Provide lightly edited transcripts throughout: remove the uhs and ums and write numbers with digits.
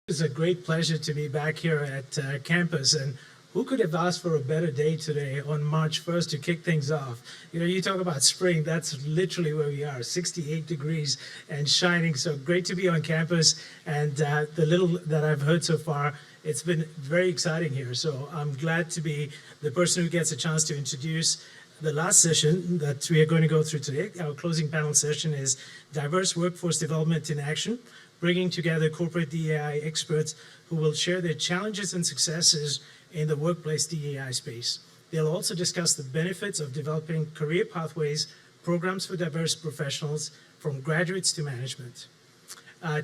It's a great pleasure to be back here at campus, and who could have asked for a better day today on March 1st to kick things off? You know, you talk about spring, that's literally where we are, 68 degrees and shining. So great to be on campus, and the little that I've heard so far, it's been very exciting here. So I'm glad to be the person who gets a chance to introduce the last session that we are going to go through today. Our closing panel session is Diverse Workforce Development in Action, bringing together corporate DEI experts who will share their challenges and successes in the workplace DEI space. They'll also discuss the benefits of developing career pathways, programs for diverse professionals, from graduates to management.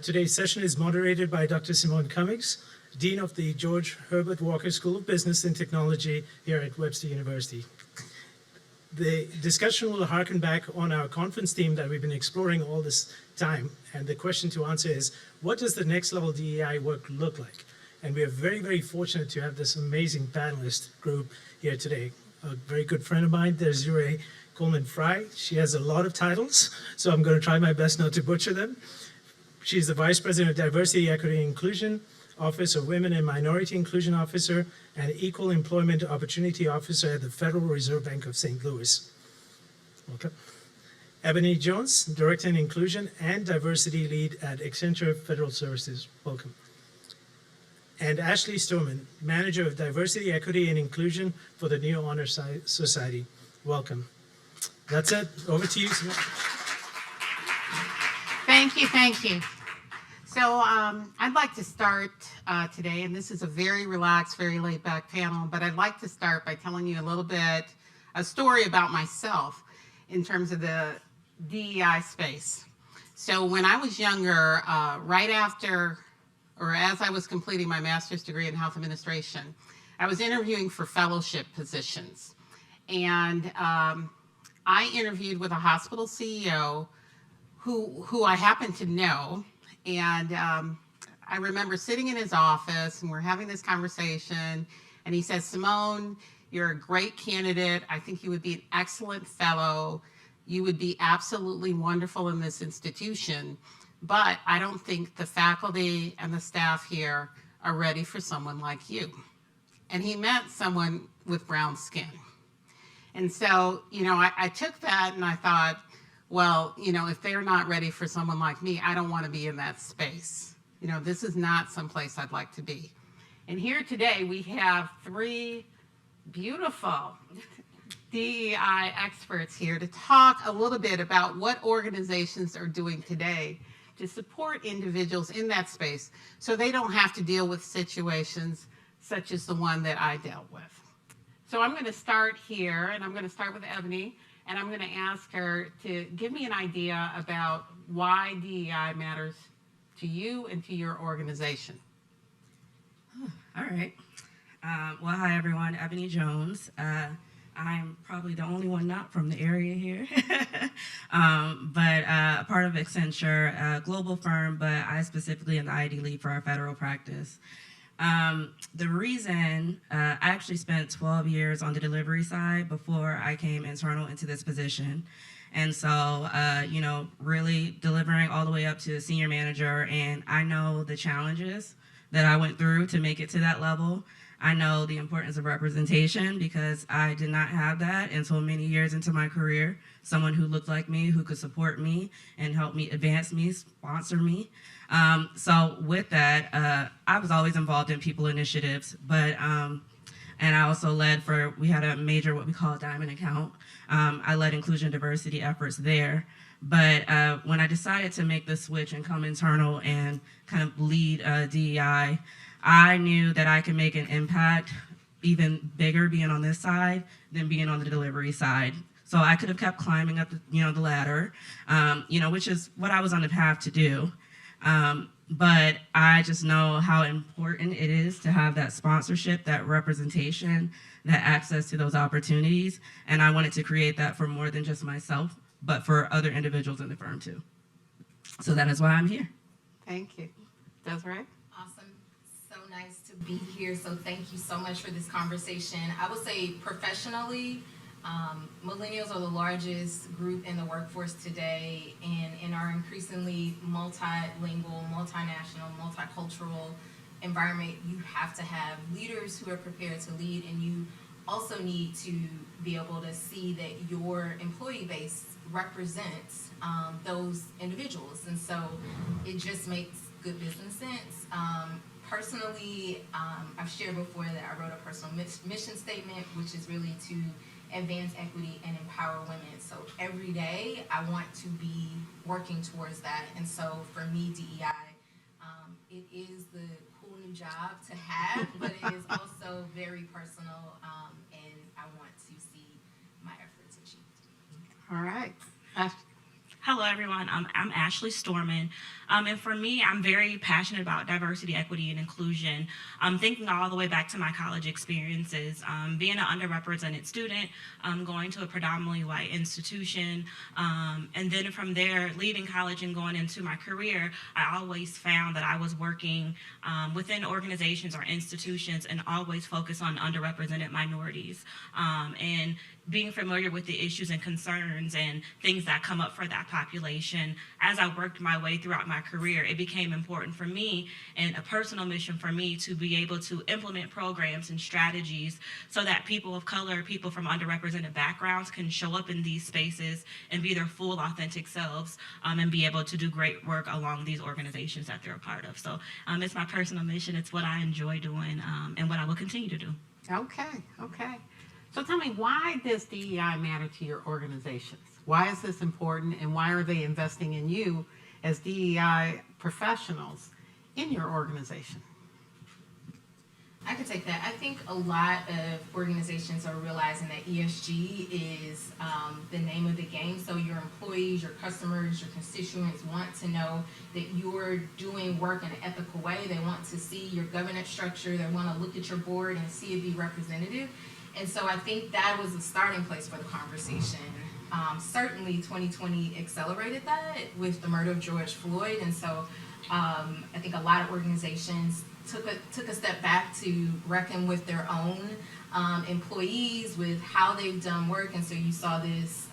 Today's session is moderated by Dr. Simone Cummings, Dean of the George Herbert Walker School of Business and Technology here at Webster University. The discussion will harken back on our conference theme that we've been exploring all this time. And the question to answer is, what does the next level DEI work look like? And we are very, very fortunate to have this amazing panelist group here today. A very good friend of mine, there's Zure Coleman-Fry. She has a lot of titles, so I'm going to try my best not to butcher them. She's the Vice President of Diversity, Equity, and Inclusion Office of Women and Minority Inclusion Officer and Equal Employment Opportunity Officer at the Federal Reserve Bank of St. Louis. Welcome. Ebony Jones, Director in Inclusion and Diversity Lead at Accenture Federal Services. Welcome. And Ashley Storman, Manager of Diversity, Equity, and Inclusion for the Neo Honor Society. Welcome. That's it. Over to you, Sumit. Thank you. So I'd like to start today, and this is a very relaxed, very laid-back panel, but I'd like to start by telling you a little bit, a story about myself in terms of the DEI space. So when I was younger, right after, or as I was completing my master's degree in health administration, I was interviewing for fellowship positions. And I interviewed with a hospital CEO who I happened to know. And I remember sitting in his office and we're having this conversation, and he says, "Simone, you're a great candidate. I think you would be an excellent fellow. You would be absolutely wonderful in this institution, but I don't think the faculty and the staff here are ready for someone like you." And he meant someone with brown skin. And so, I took that and I thought, well, if they're not ready for someone like me, I don't want to be in that space. This is not someplace I'd like to be. And here today we have three beautiful DEI experts here to talk a little bit about what organizations are doing today to support individuals in that space so they don't have to deal with situations such as the one that I dealt with. So I'm going to start here, and I'm going to start with Ebony. And I'm going to ask her to give me an idea about why DEI matters to you and to your organization. All right. Well, hi, everyone. Ebony Jones. I'm probably the only one not from the area here, but a part of Accenture, a global firm, but I specifically am the ID lead for our federal practice. The reason I actually spent 12 years on the delivery side before I came internal into this position. And so, really delivering all the way up to senior manager. And I know the challenges that I went through to make it to that level. I know the importance of representation because I did not have that until many years into my career. Someone who looked like me, who could support me and help me advance me, sponsor me. So with that, I was always involved in people initiatives, but and I also we had a major, what we call a diamond account. I led inclusion diversity efforts there. But when I decided to make the switch and come internal and kind of lead DEI, I knew that I could make an impact even bigger being on this side than being on the delivery side. So I could have kept climbing up the ladder, which is what I was on the path to do. But I just know how important it is to have that sponsorship, that representation, that access to those opportunities. And I wanted to create that for more than just myself, but for other individuals in the firm too. So that is why I'm here. Thank you. Desiree? Awesome. So nice to be here. So thank you so much for this conversation. I would say professionally, Millennials are the largest group in the workforce today, and in our increasingly multilingual, multinational, multicultural environment, you have to have leaders who are prepared to lead, and you also need to be able to see that your employee base represents those individuals. And so it just makes good business sense. Personally, I've shared before that I wrote a personal mission statement, which is really to advance equity and empower women. So every day I want to be working towards that. And so for me, DEI, it is the cool new job to have, but it is also very personal, and I want to see my efforts achieved. All right. Hello, everyone. I'm Ashley Storman. And for me, I'm very passionate about diversity, equity, and inclusion. Thinking all the way back to my college experiences, being an underrepresented student, going to a predominantly white institution, and then from there, leaving college and going into my career, I always found that I was working within organizations or institutions and always focused on underrepresented minorities. And being familiar with the issues and concerns and things that come up for that population, as I worked my way throughout my career, it became important for me and a personal mission for me to be able to implement programs and strategies so that people of color, people from underrepresented backgrounds can show up in these spaces and be their full authentic selves, and be able to do great work along these organizations that they're a part of. So it's my personal mission. It's what I enjoy doing, and what I will continue to do. Okay. So tell me, why does DEI matter to your organizations? Why is this important, and why are they investing in you as DEI professionals in your organization? I could take that. I think a lot of organizations are realizing that ESG is the name of the game. So your employees, your customers, your constituents want to know that you're doing work in an ethical way. They want to see your governance structure. They want to look at your board and see it be representative. And so I think that was the starting place for the conversation. Certainly 2020 accelerated that with the murder of George Floyd. And so I think a lot of organizations took a step back to reckon with their own employees, with how they've done work. And so you saw this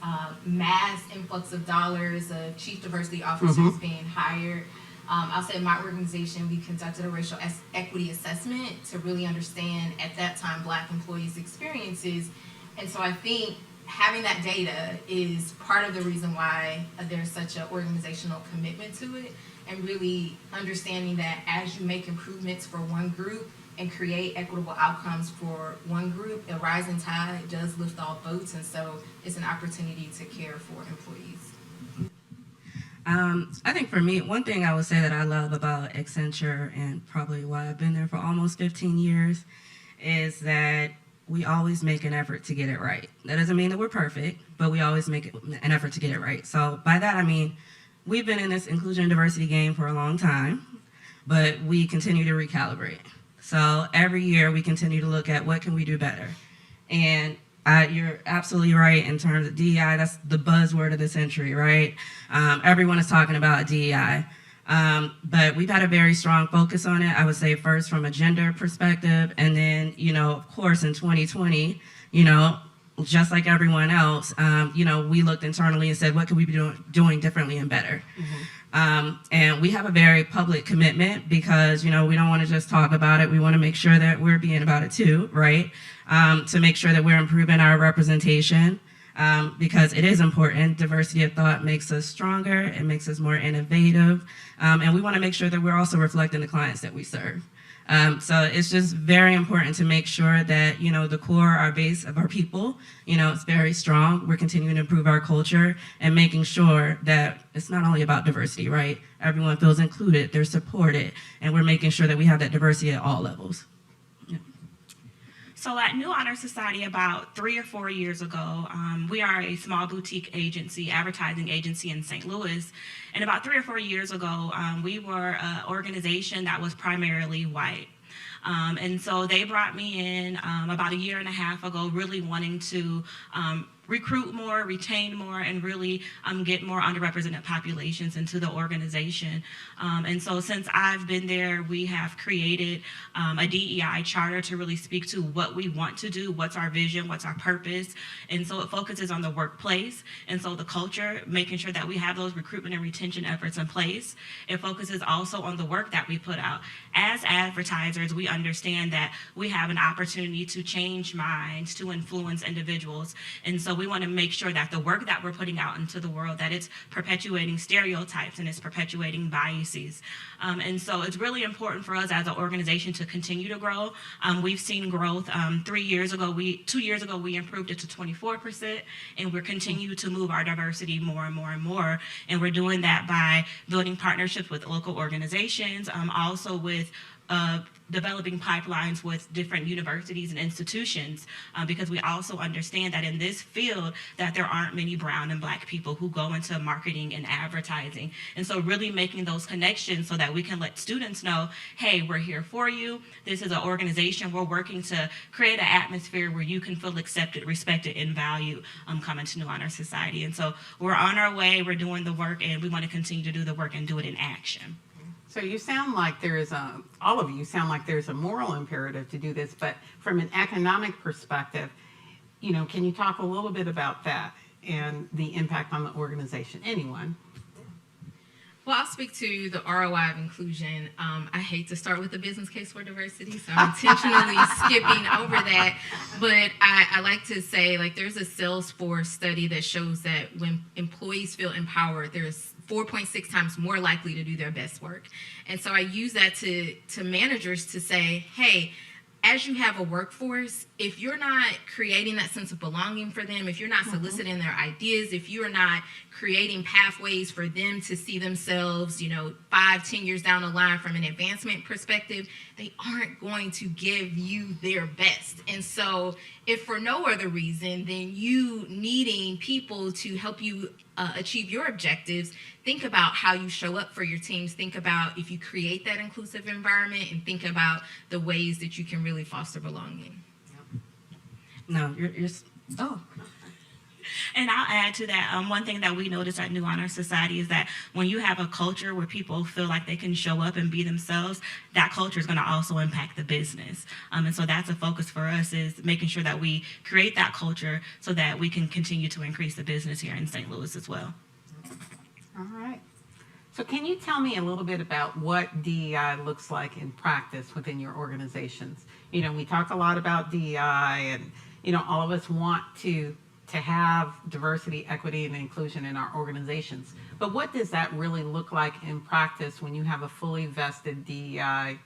mass influx of dollars of chief diversity officers being hired. I'll say in my organization, we conducted a racial equity assessment to really understand, at that time, Black employees' experiences. And so I think having that data is part of the reason why there's such an organizational commitment to it, and really understanding that as you make improvements for one group and create equitable outcomes for one group, a rising tide does lift all boats. And so it's an opportunity to care for employees. I think for me, one thing I would say that I love about Accenture, and probably why I've been there for almost 15 years, is that we always make an effort to get it right. That doesn't mean that we're perfect, but we always make an effort to get it right. So by that, I mean, we've been in this inclusion and diversity game for a long time, but we continue to recalibrate. So every year we continue to look at what can we do better. And you're absolutely right in terms of DEI. That's the buzzword of the century, right? Everyone is talking about DEI. But we've had a very strong focus on it, I would say, first from a gender perspective. And then, of course, in 2020, just like everyone else, we looked internally and said, what could we be doing differently and better? And we have a very public commitment because, we don't want to just talk about it. We want to make sure that we're being about it too, right? To make sure that we're improving our representation, because it is important. Diversity of thought makes us stronger. It makes us more innovative. And we want to make sure that we're also reflecting the clients that we serve. So it's just very important to make sure that, the core, our base of our people, it's very strong. We're continuing to improve our culture and making sure that it's not only about diversity, right? Everyone feels included, they're supported, and we're making sure that we have that diversity at all levels. Yeah. So at New Honor Society, about 3 or 4 years ago, we are a small boutique agency, advertising agency in St. Louis. And about 3 or 4 years ago, we were an organization that was primarily white. And so they brought me in about 1.5 years ago, really wanting to recruit more, retain more, and really get more underrepresented populations into the organization. And so since I've been there, we have created a DEI charter to really speak to what we want to do, what's our vision, what's our purpose. And so it focuses on the workplace, and so the culture, making sure that we have those recruitment and retention efforts in place. It focuses also on the work that we put out. As advertisers, we understand that we have an opportunity to change minds, to influence individuals. And so we want to make sure that the work that we're putting out into the world, that it's perpetuating stereotypes and it's perpetuating biases. And so it's really important for us as an organization to continue to grow. We've seen growth. 2 years ago, we improved it to 24%, and we're continuing to move our diversity more and more and more. And we're doing that by building partnerships with local organizations, also with developing pipelines with different universities and institutions, because we also understand that in this field that there aren't many brown and black people who go into marketing and advertising. And so really making those connections so that we can let students know, hey, we're here for you. This is an organization. We're working to create an atmosphere where you can feel accepted, respected, and valued coming to New Honor Society. And so we're on our way, we're doing the work, and we want to continue to do the work and do it in action. So you sound like all of you sound like there's a moral imperative to do this, but from an economic perspective, can you talk a little bit about that and the impact on the organization? Anyone? Well, I'll speak to the ROI of inclusion. I hate to start with the business case for diversity, so I'm intentionally skipping over that. But I like to say, like, there's a Salesforce study that shows that when employees feel empowered, there's 4.6 times more likely to do their best work. And so I use that to managers to say, hey, as you have a workforce, if you're not creating that sense of belonging for them, if you're not soliciting their ideas, if you are not creating pathways for them to see themselves, 5-10 years down the line from an advancement perspective, they aren't going to give you their best. And so if for no other reason than you needing people to help you achieve your objectives, think about how you show up for your teams. Think about if you create that inclusive environment, and think about the ways that you can really foster belonging. No, you're oh. And I'll add to that, one thing that we notice at New Honor Society is that when you have a culture where people feel like they can show up and be themselves, that culture is going to also impact the business. And so that's a focus for us, is making sure that we create that culture so that we can continue to increase the business here in St. Louis as well. All right. So can you tell me a little bit about what DEI looks like in practice within your organizations? We talk a lot about DEI, and, all of us want to have diversity, equity, and inclusion in our organizations. But what does that really look like in practice when you have a fully vested DEI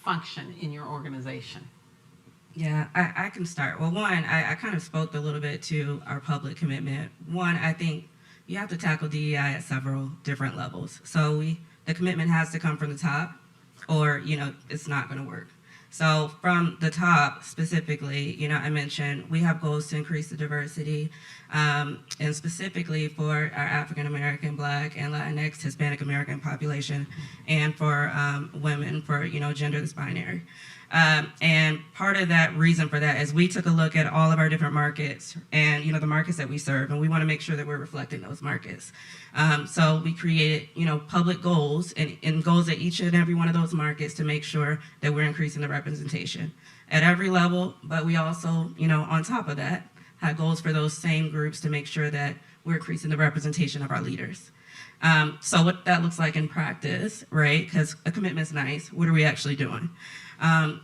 function in your organization? Yeah, I can start. Well, one, I kind of spoke a little bit to our public commitment. One, I think you have to tackle DEI at several different levels. So the commitment has to come from the top, or, it's not going to work. So from the top specifically, I mentioned we have goals to increase the diversity, and specifically for our African American, Black, and Latinx, Hispanic American population, and for women, for genderless binary. And part of that reason for that is we took a look at all of our different markets and the markets that we serve, and we want to make sure that we're reflecting those markets. So we created public goals and goals at each and every one of those markets to make sure that we're increasing the representation at every level. But we also on top of that had goals for those same groups to make sure that we're increasing the representation of our leaders. So what that looks like in practice, right? Because a commitment's nice. What are we actually doing?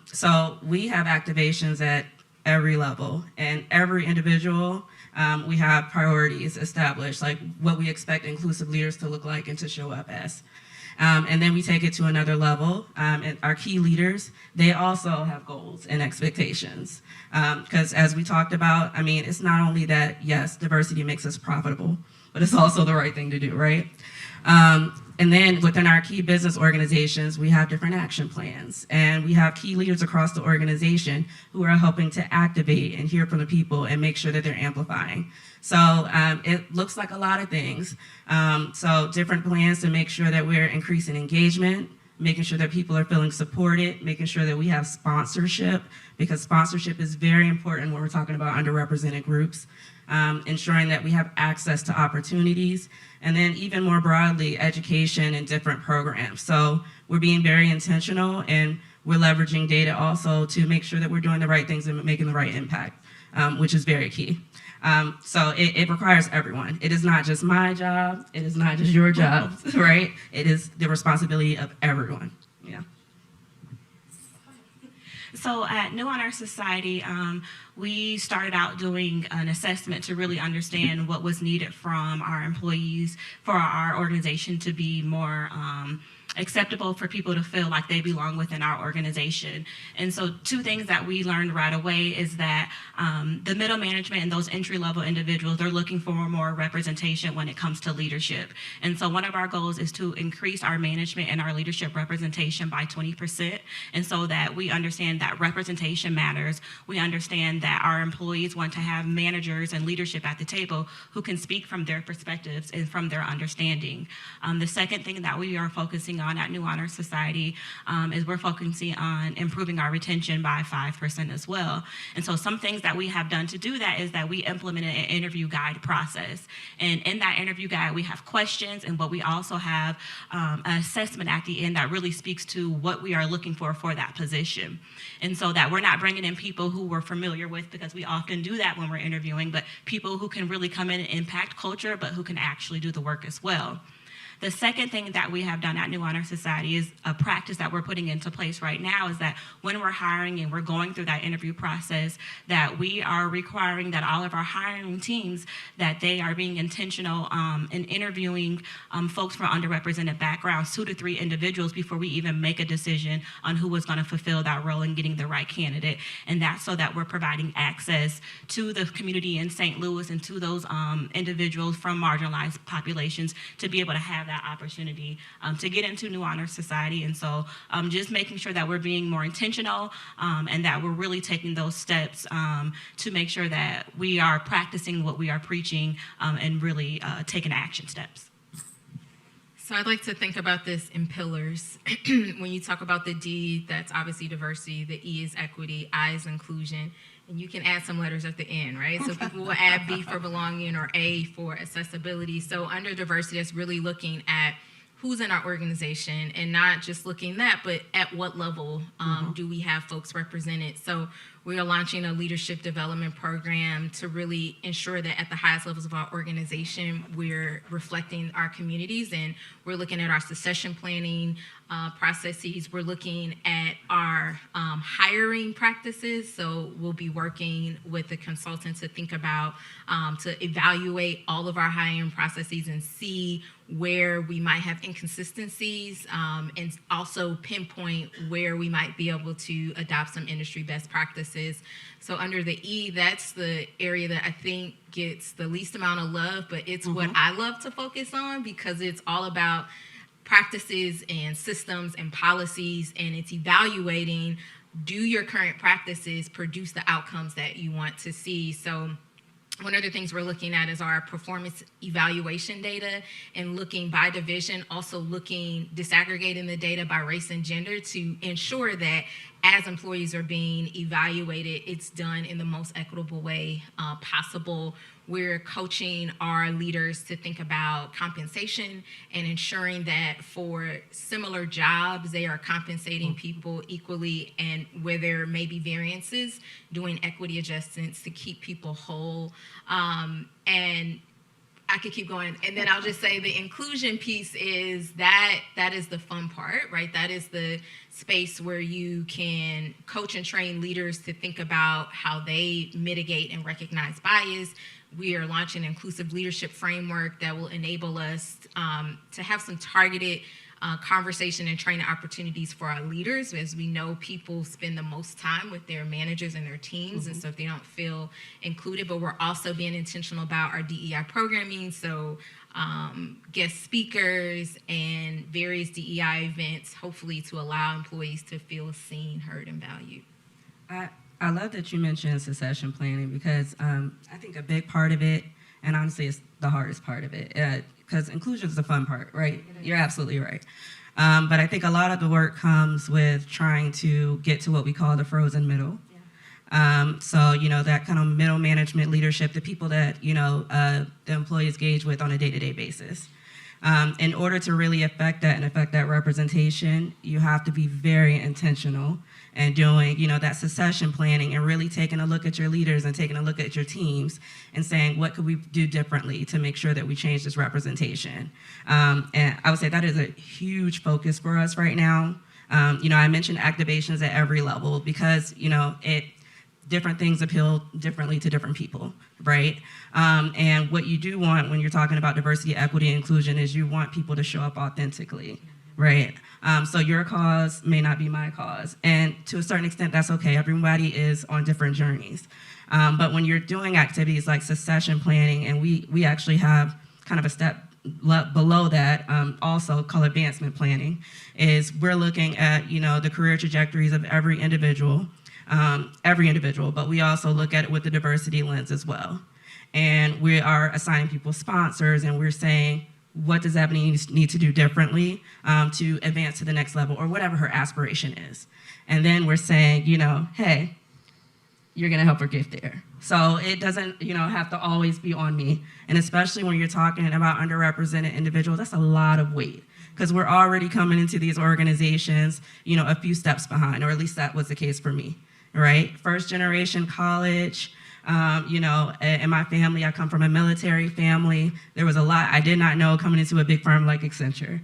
So we have activations at every level, and every individual, we have priorities established, like what we expect inclusive leaders to look like and to show up as. And then we take it to another level, and our key leaders, they also have goals and expectations. Because as we talked about, it's not only that, yes, diversity makes us profitable, but it's also the right thing to do, right? And then within our key business organizations, we have different action plans, and we have key leaders across the organization who are helping to activate and hear from the people and make sure that they're amplifying. So it looks like a lot of things. So different plans to make sure that we're increasing engagement, making sure that people are feeling supported, making sure that we have sponsorship, because sponsorship is very important when we're talking about underrepresented groups. ensuring that we have access to opportunities, and then even more broadly, education and different programs. So we're being very intentional, and we're leveraging data also to make sure that we're doing the right things and making the right impact, which is very key. So it requires everyone. It is not just my job. It is not just your job, right? It is the responsibility of everyone. Yeah. So at New Honor Society, we started out doing an assessment to really understand what was needed from our employees for our organization to be more acceptable for people to feel like they belong within our organization. And so two things that we learned right away is that the middle management and those entry-level individuals, they're looking for more representation when it comes to leadership. And so one of our goals is to increase our management and our leadership representation by 20%. And so that we understand that representation matters. We understand that our employees want to have managers and leadership at the table who can speak from their perspectives and from their understanding. The second thing that we are focusing on at New Honor Society is we're focusing on improving our retention by 5% as well. And so some things that we have done to do that is that we implemented an interview guide process. And in that interview guide, we have questions, but we also have an assessment at the end that really speaks to what we are looking for that position. And so that we're not bringing in people who we're familiar with, because we often do that when we're interviewing, but people who can really come in and impact culture, but who can actually do the work as well. The second thing that we have done at New Honor Society is a practice that we're putting into place right now is that when we're hiring and we're going through that interview process, that we are requiring that all of our hiring teams, that they are being intentional in interviewing folks from underrepresented backgrounds, 2 to 3 individuals before we even make a decision on who was going to fulfill that role and getting the right candidate. And that's so that we're providing access to the community in St. Louis and to those individuals from marginalized populations to be able to have that opportunity to get into New Honor Society. And so just making sure that we're being more intentional and that we're really taking those steps to make sure that we are practicing what we are preaching and really taking action steps. So I'd like to think about this in pillars. When you talk about the D, that's obviously diversity. The E is equity. I is inclusion. And you can add some letters at the end, right? So people will add B for belonging or A for accessibility. So under diversity, that's really looking at who's in our organization and not just looking that, but at what level do we have folks represented. So we are launching a leadership development program to really ensure that at the highest levels of our organization, we're reflecting our communities, and we're looking at our succession planning processes. We're looking at our hiring practices. So we'll be working with the consultant to think about, to evaluate all of our hiring processes and see where we might have inconsistencies, and also pinpoint where we might be able to adopt some industry best practices. So under the E, that's the area that I think gets the least amount of love, but it's what I love to focus on because it's all about practices and systems and policies, and it's evaluating, do your current practices produce the outcomes that you want to see? So one of the things we're looking at is our performance evaluation data and looking by division, also looking, disaggregating the data by race and gender to ensure that as employees are being evaluated, it's done in the most equitable way possible. We're coaching our leaders to think about compensation and ensuring that for similar jobs, they are compensating people equally, and where there may be variances, doing equity adjustments to keep people whole. And I could keep going. And then I'll just say the inclusion piece is that is the fun part, right? That is the space where you can coach and train leaders to think about how they mitigate and recognize bias. We are launching an inclusive leadership framework that will enable us to have some targeted conversation and training opportunities for our leaders, as we know people spend the most time with their managers and their teams, and so if they don't feel included. But we're also being intentional about our DEI programming, so guest speakers and various DEI events, hopefully to allow employees to feel seen, heard, and valued. I love that you mentioned succession planning because I think a big part of it, and honestly it's the hardest part of it, because inclusion is the fun part, right? You're absolutely right. But I think a lot of the work comes with trying to get to what we call the frozen middle. So, that kind of middle management leadership, the people that, the employees engage with on a day-to-day basis. In order to really affect that and affect that representation, you have to be very intentional and doing, that succession planning and really taking a look at your leaders and taking a look at your teams and saying, what could we do differently to make sure that we change this representation? And I would say that is a huge focus for us right now. I mentioned activations at every level because, different things appeal differently to different people, right? And what you do want when you're talking about diversity, equity, and inclusion is you want people to show up authentically, right? So your cause may not be my cause. And to a certain extent, that's okay. Everybody is on different journeys. But when you're doing activities like succession planning, and we actually have kind of a step below that, also called advancement planning, is we're looking at, the career trajectories of every individual, but we also look at it with the diversity lens as well. And we are assigning people sponsors, and we're saying, what does Ebony need to do differently to advance to the next level, or whatever her aspiration is. And then we're saying, hey, you're gonna help her get there. So it doesn't, have to always be on me. And especially when you're talking about underrepresented individuals, that's a lot of weight, because we're already coming into these organizations, a few steps behind, or at least that was the case for me, right? First generation college, in my family, I come from a military family. There was a lot I did not know coming into a big firm like Accenture.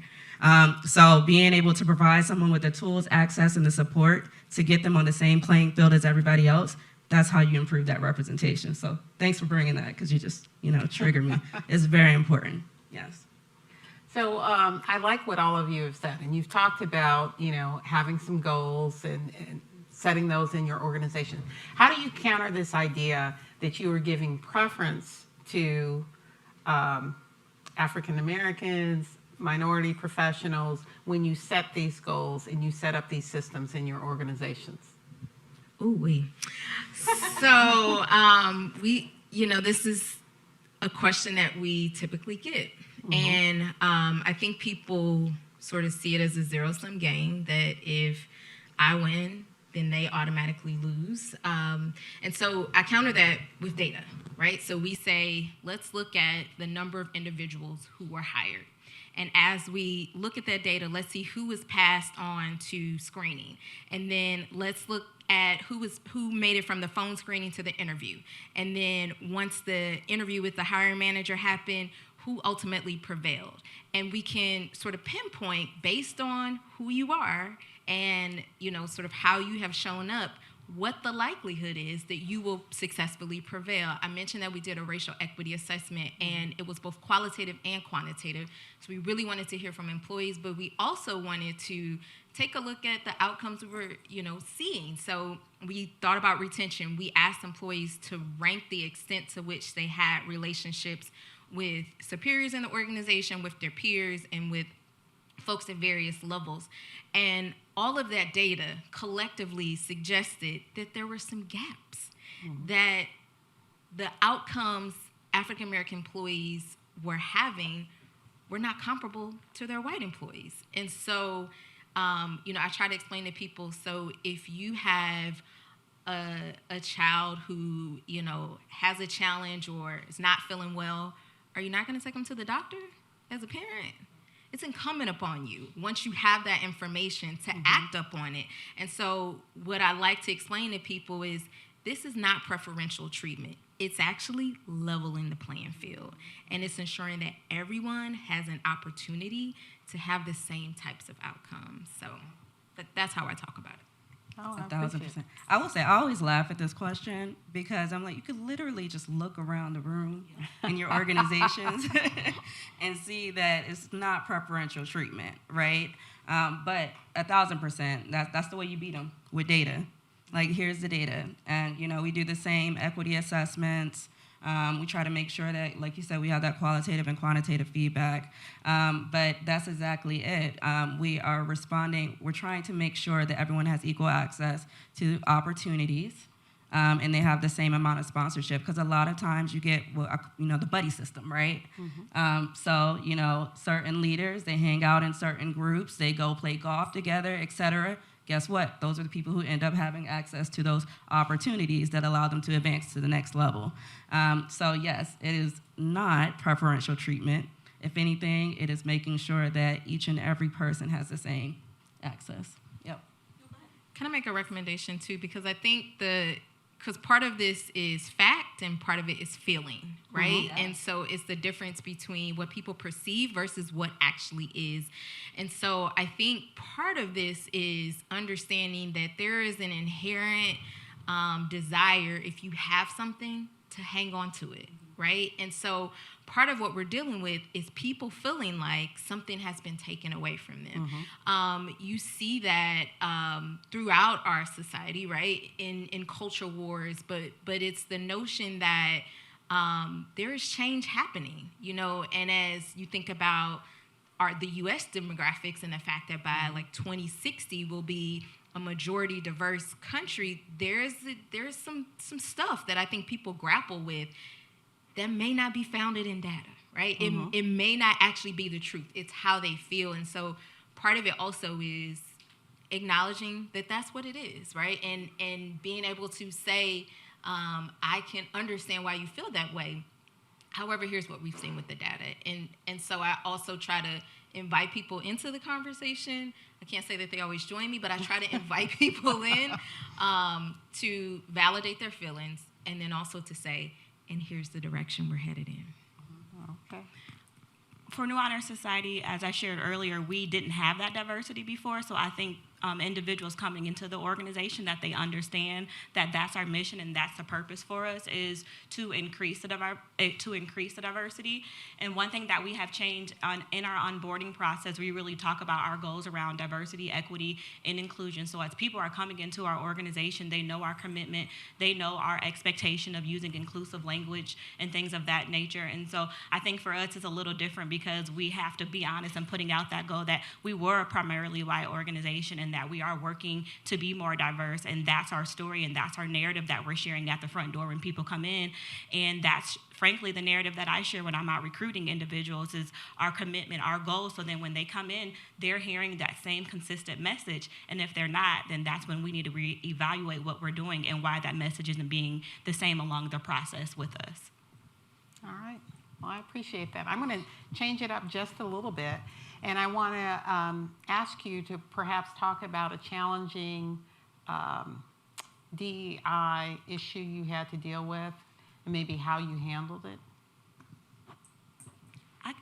So being able to provide someone with the tools, access, and the support to get them on the same playing field as everybody else, that's how you improve that representation. So thanks for bringing that, because you just, triggered me. It's very important, yes. So I like what all of you have said, and you've talked about, having some goals and setting those in your organization. How do you counter this idea that you are giving preference to African Americans, minority professionals, when you set these goals and you set up these systems in your organizations? Ooh-wee. So this is a question that we typically get. Mm-hmm. And I think people sort of see it as a zero-sum game, that if I win, then they automatically lose. And so I counter that with data, right? So we say, let's look at the number of individuals who were hired. And as we look at that data, let's see who was passed on to screening. And then let's look at who made it from the phone screening to the interview. And then once the interview with the hiring manager happened, who ultimately prevailed. And we can sort of pinpoint, based on who you are and sort of how you have shown up, what the likelihood is that you will successfully prevail. I mentioned that we did a racial equity assessment, and it was both qualitative and quantitative. So we really wanted to hear from employees, but we also wanted to take a look at the outcomes we were, seeing. So we thought about retention. We asked employees to rank the extent to which they had relationships with superiors in the organization, with their peers, and with folks at various levels. And all of that data collectively suggested that there were some gaps, that the outcomes African American employees were having were not comparable to their white employees. And so, I try to explain to people, so if you have a child who, has a challenge or is not feeling well, are you not going to take them to the doctor as a parent? It's incumbent upon you, once you have that information, to act up on it. And so what I like to explain to people is, this is not preferential treatment. It's actually leveling the playing field. And it's ensuring that everyone has an opportunity to have the same types of outcomes. So that's how I talk about it. Oh, 1,000%. I will say, I always laugh at this question, because I'm like, you could literally just look around the room in your organizations and see that it's not preferential treatment, right? But 1,000%, that's the way you beat them, with data. Like, here's the data. And, we do the same equity assessments. We try to make sure that, like you said, we have that qualitative and quantitative feedback. But that's exactly it. We are responding. We're trying to make sure that everyone has equal access to opportunities, and they have the same amount of sponsorship. Because a lot of times you get, the buddy system, right? So, certain leaders, they hang out in certain groups. They go play golf together, et cetera. guess what? Those are the people who end up having access to those opportunities that allow them to advance to the next level. So yes, it is not preferential treatment. If anything, it is making sure that each and every person has the same access. Yep. Can I make a recommendation too? Because I think because part of this is fact and part of it is feeling, right? Mm-hmm. And so it's the difference between what people perceive versus what actually is. And so I think part of this is understanding that there is an inherent desire, if you have something, to hang on to it, right? And so part of what we're dealing with is people feeling like something has been taken away from them. Mm-hmm. You see that throughout our society, right, in culture wars, but it's the notion that there is change happening, and as you think about the U.S. demographics and the fact that by like 2060 we'll be a majority diverse country, there's some stuff that I think people grapple with that may not be founded in data, right? Mm-hmm. It may not actually be the truth. It's how they feel. And so part of it also is acknowledging that that's what it is, right? And being able to say, I can understand why you feel that way. However, here's what we've seen with the data. And so I also try to invite people into the conversation. I can't say that they always join me, but I try to invite people in to validate their feelings and then also to say, and here's the direction we're headed in. Okay. For New Honor Society, as I shared earlier, we didn't have that diversity before, so I think individuals coming into the organization, that they understand that that's our mission and that's the purpose for us, is to increase the diversity. And one thing that we have changed in our onboarding process, we really talk about our goals around diversity, equity, and inclusion. So as people are coming into our organization, they know our commitment, they know our expectation of using inclusive language and things of that nature. And so I think for us it's a little different because we have to be honest in putting out that goal that we were a primarily white organization and that we are working to be more diverse, and that's our story and that's our narrative that we're sharing at the front door when people come in. And that's frankly the narrative that I share when I'm out recruiting individuals, is our commitment, our goals, so then when they come in, they're hearing that same consistent message. And if they're not, then that's when we need to reevaluate what we're doing and why that message isn't being the same along the process with us. All right. Well, I appreciate that. I'm going to change it up just a little bit. And I want to ask you to perhaps talk about a challenging DEI issue you had to deal with and maybe how you handled it.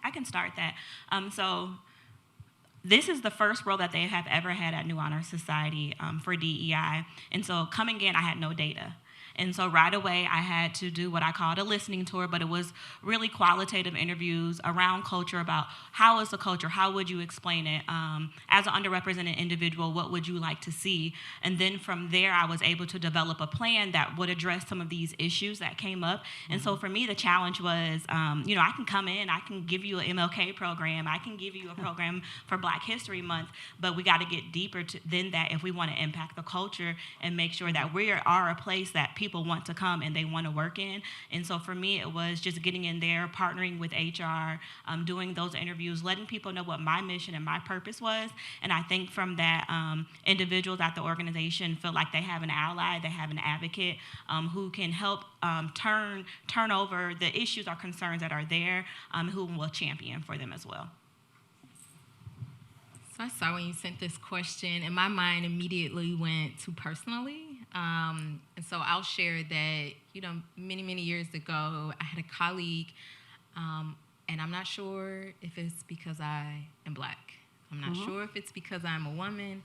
I can start that. So this is the first role that they have ever had at New Honor Society for DEI. And so coming in, I had no data. And so right away, I had to do what I called a listening tour, but it was really qualitative interviews around culture, about how is the culture, how would you explain it? As an underrepresented individual, what would you like to see? And then from there, I was able to develop a plan that would address some of these issues that came up. And so for me, the challenge was, I can come in, I can give you an MLK program, I can give you a program for Black History Month, but we got to get deeper than that if we want to impact the culture and make sure that we are a place that people want to come and they want to work in. And so for me, it was just getting in there, partnering with HR, doing those interviews, letting people know what my mission and my purpose was. And I think from that, individuals at the organization feel like they have an ally, they have an advocate who can help turn over the issues or concerns that are there, who will champion for them as well. So I saw when you sent this question, and my mind immediately went to personally. And so I'll share that, many, many years ago, I had a colleague, and I'm not sure if it's because I am Black. I'm not sure if it's because I'm a woman.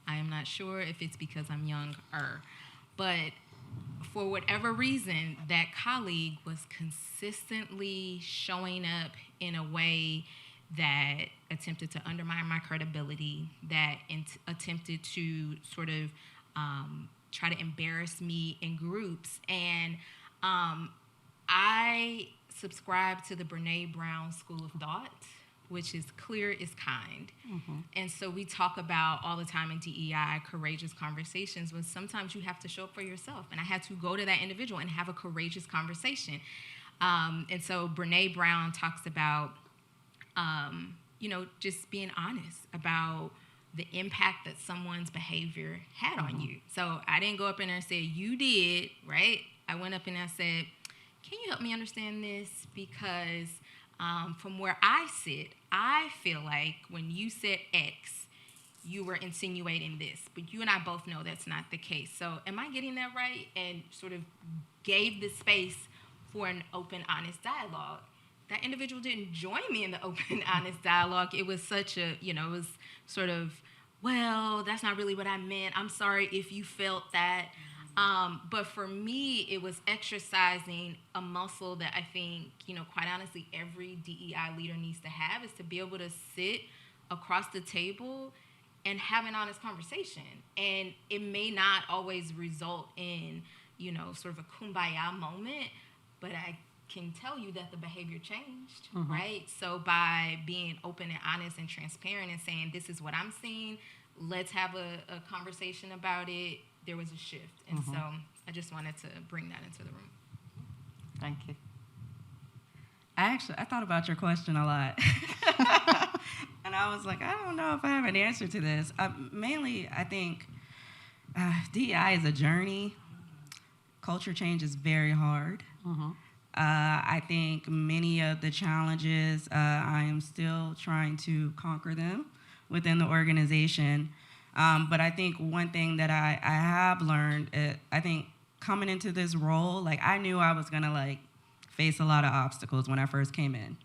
I am not sure if it's because I'm younger. But for whatever reason, that colleague was consistently showing up in a way that attempted to undermine my credibility, that attempted to sort of try to embarrass me in groups. And I subscribe to the Brene Brown School of Thought, which is clear is kind. And so we talk about all the time in DEI, courageous conversations, when sometimes you have to show up for yourself. And I had to go to that individual and have a courageous conversation. And so Brene Brown talks about, just being honest about the impact that someone's behavior had on you. So I didn't go up in there and say, you did, right? I went up in there and said, can you help me understand this? Because from where I sit, I feel like when you said X, you were insinuating this, but you and I both know that's not the case. So am I getting that right? And sort of gave the space for an open, honest dialogue. That individual didn't join me in the open, honest dialogue. It was such a, it was sort of, well, that's not really what I meant. I'm sorry if you felt that. But for me, it was exercising a muscle that I think, quite honestly, every DEI leader needs to have, is to be able to sit across the table and have an honest conversation. And it may not always result in, sort of a kumbaya moment, but I can tell you that the behavior changed, right? So by being open and honest and transparent and saying, this is what I'm seeing, let's have a conversation about it, there was a shift. And so I just wanted to bring that into the room. Thank you. I thought about your question a lot. And I was like, I don't know if I have an answer to this. Mainly, I think DEI is a journey. Culture change is very hard. I think many of the challenges, I am still trying to conquer them within the organization. But I think one thing that I have learned, I think coming into this role, I knew I was gonna face a lot of obstacles when I first came in.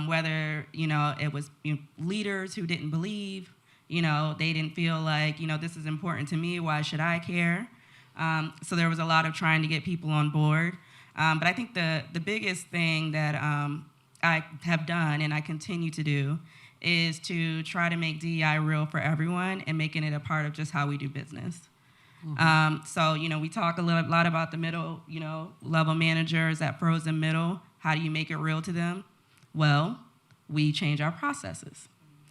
Whether, it was leaders who didn't believe, they didn't feel like, this is important to me, why should I care? So there was a lot of trying to get people on board. But I think the biggest thing that I have done and I continue to do is to try to make DEI real for everyone and making it a part of just how we do business. So, we talk a lot about the middle, level managers, that frozen middle. How do you make it real to them? Well, we change our processes.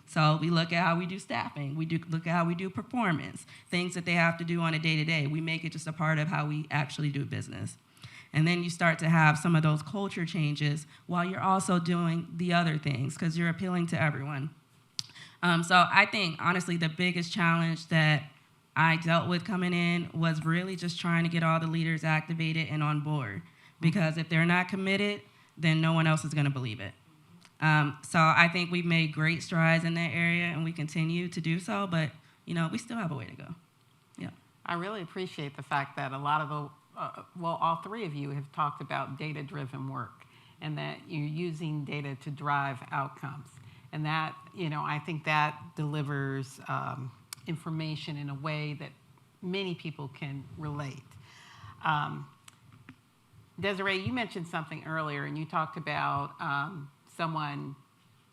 So we look at how we do staffing. We look at how we do performance, things that they have to do on a day-to-day. We make it just a part of how we actually do business. And then you start to have some of those culture changes while you're also doing the other things because you're appealing to everyone. So I think, honestly, the biggest challenge that I dealt with coming in was really just trying to get all the leaders activated and on board. Because if they're not committed, then no one else is going to believe it. So I think we've made great strides in that area, and we continue to do so, but, we still have a way to go. Yeah. I really appreciate the fact that a lot of all three of you have talked about data-driven work and that you're using data to drive outcomes. And that, I think that delivers information in a way that many people can relate. Desiree, you mentioned something earlier, and you talked about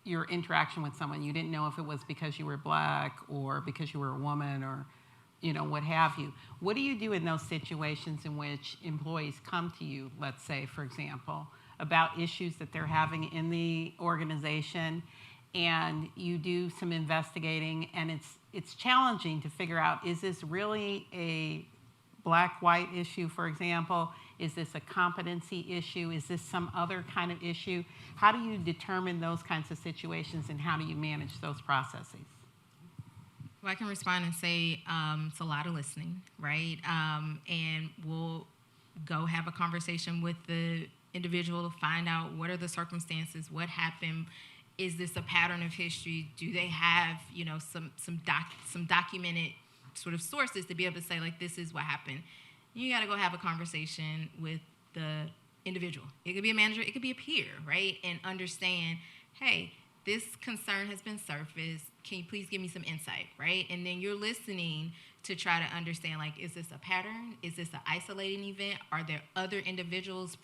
your interaction with someone. You didn't know if it was because you were Black or because you were a woman or, what have you. What do you do in those situations in which employees come to you, let's say, for example, about issues that they're having in the organization, and you do some investigating, and it's challenging to figure out, is this really a Black-white issue, for example? Is this a competency issue? Is this some other kind of issue? How do you determine those kinds of situations, and how do you manage those processes? Well, I can respond and say it's a lot of listening, right? And we'll go have a conversation with the individual to find out what are the circumstances, what happened. Is this a pattern of history? Do they have, some documented sort of sources to be able to say, this is what happened? You got to go have a conversation with the individual. It could be a manager, it could be a peer, right? And understand, hey, this concern has been surfaced. Can you please give me some insight, right? And then you're listening to try to understand, is this a pattern? Is this an isolating event? Are there other individuals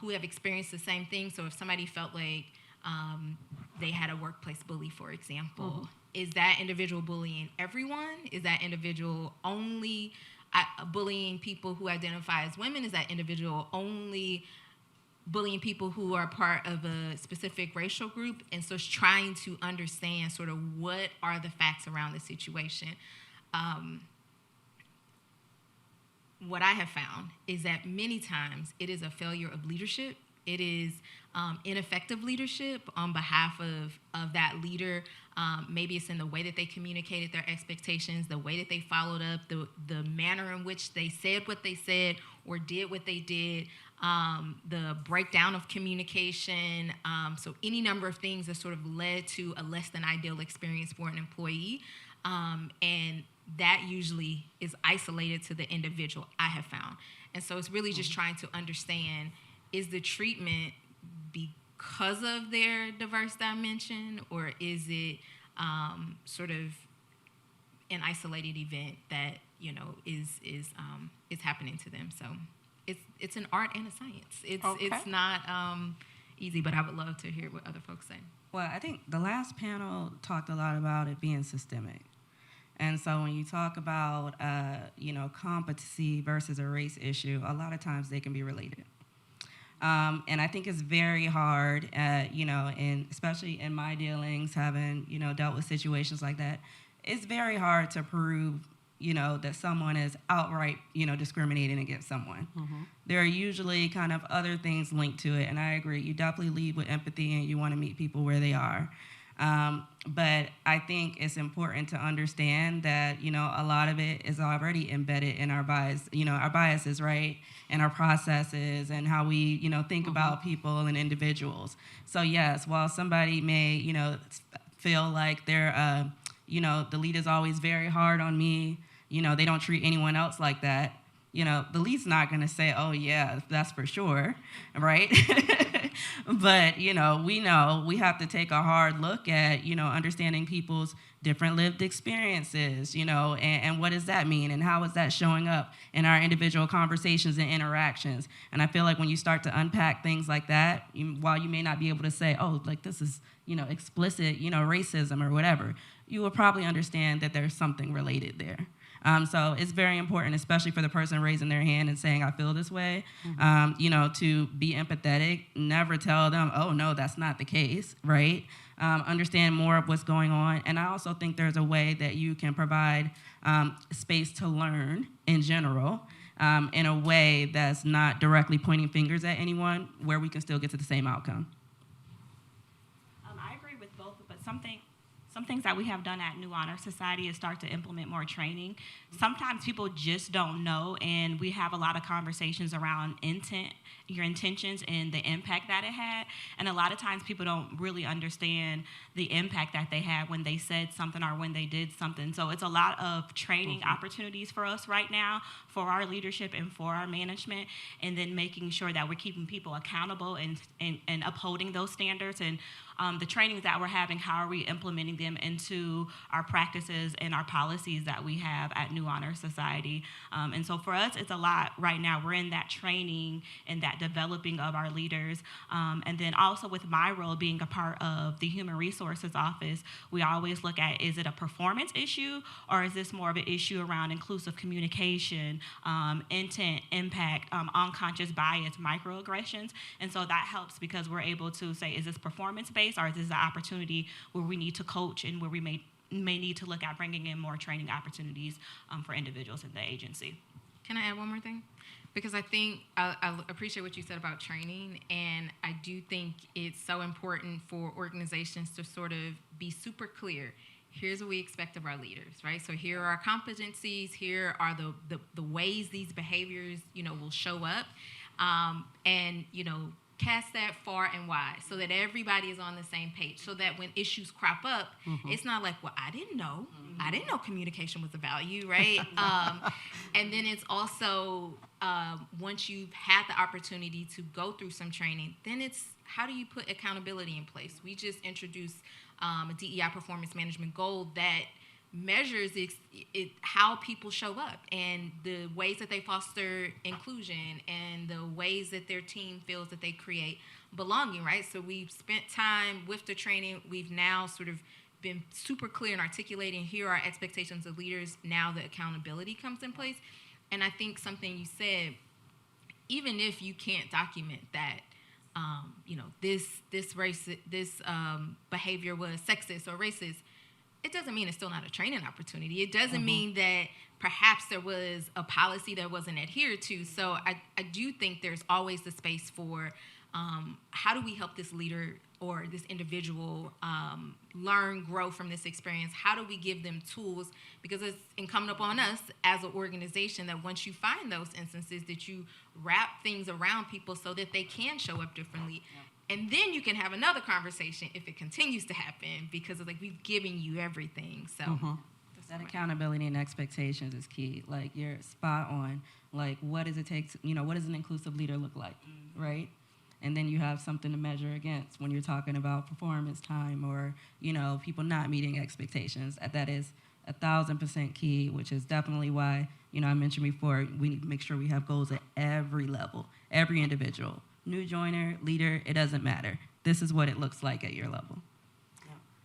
who have experienced the same thing? So if somebody felt like they had a workplace bully, for example, is that individual bullying everyone? Is that individual only bullying people who identify as women? Is that individual only bullying people who are part of a specific racial group? And so it's trying to understand sort of what are the facts around the situation. What I have found is that many times it is a failure of leadership. It is ineffective leadership on behalf of that leader Maybe it's in the way that they communicated their expectations, the way that they followed up, the manner in which they said what they said or did what they did, the breakdown of communication. So any number of things that sort of led to a less than ideal experience for an employee. And that usually is isolated to the individual, I have found. And so it's really just trying to understand, is the treatment because of their diverse dimension, or is it sort of an isolated event that, you know, is happening to them? So it's an art and a science. It's not easy, but I would love to hear what other folks say. Well, I think the last panel talked a lot about it being systemic. And so when you talk about, competency versus a race issue, a lot of times they can be related. And I think it's very hard, and especially in my dealings, having, dealt with situations like that, it's very hard to prove, that someone is outright, discriminating against someone. Mm-hmm. There are usually kind of other things linked to it, and I agree. You definitely lead with empathy, and you want to meet people where they are. But I think it's important to understand that, a lot of it is already embedded in our bias, our biases, right? And our processes and how we, think about people and individuals. So yes, while somebody may, feel like they're, the lead is always very hard on me, they don't treat anyone else like that. The lead's not going to say, oh, yeah, that's for sure, right? But, we know we have to take a hard look at, understanding people's different lived experiences, and what does that mean, and how is that showing up in our individual conversations and interactions. And I feel like when you start to unpack things like that, while you may not be able to say, oh, like this is, explicit, racism or whatever, you will probably understand that there's something related there. So it's very important, especially for the person raising their hand and saying, I feel this way, to be empathetic, never tell them, oh, no, that's not the case, right? Understand more of what's going on. And I also think there's a way that you can provide space to learn in general, in a way that's not directly pointing fingers at anyone, where we can still get to the same outcome. I agree with both, but some things that we have done at New Honor Society is start to implement more training. Sometimes people just don't know, and we have a lot of conversations around your intentions and the impact that it had. And a lot of times people don't really understand the impact that they had when they said something or when they did something. So it's a lot of training opportunities for us right now, for our leadership and for our management, and then making sure that we're keeping people accountable and upholding those standards. And the trainings that we're having, how are we implementing them into our practices and our policies that we have at New Honor Society. And so for us, it's a lot right now. We're in that training and that developing of our leaders. And then also with my role being a part of the Human Resources Office, we always look at, is it a performance issue, or is this more of an issue around inclusive communication, intent, impact, unconscious bias, microaggressions. And so that helps because we're able to say, is this performance-based, or is this an opportunity where we need to coach and where we may need to look at bringing in more training opportunities for individuals in the agency. Can I add one more thing? Because I think I appreciate what you said about training, and I do think it's so important for organizations to sort of be super clear. Here's what we expect of our leaders, right? So here are our competencies. Here are the ways these behaviors, will show up, and cast that far and wide so that everybody is on the same page, so that when issues crop up, it's not like, well, I didn't know communication was a value, right? And then it's also, once you've had the opportunity to go through some training, then it's how do you put accountability in place? We just introduced a DEI performance management goal that measures how people show up and the ways that they foster inclusion and the ways that their team feels that they create belonging, right? So we've spent time with the training. We've now sort of been super clear in articulating here are expectations of leaders. Now the accountability comes in place. And I think something you said, even if you can't document that, this behavior was sexist or racist, it doesn't mean it's still not a training opportunity. It doesn't mean that perhaps there was a policy that wasn't adhered to. So I do think there's always the space for how do we help this leader or this individual learn, grow from this experience? How do we give them tools? Because it's incumbent upon us as an organization that once you find those instances, that you wrap things around people so that they can show up differently. Yeah. And then you can have another conversation if it continues to happen, because it's like we've given you everything. So that accountability and expectations is key. Like, you're spot on. Like, what does it take to, what does an inclusive leader look like, right? And then you have something to measure against when you're talking about performance time or, people not meeting expectations. That is 1,000% key, which is definitely why, I mentioned before, we need to make sure we have goals at every level, every individual. New joiner, leader, it doesn't matter. This is what it looks like at your level.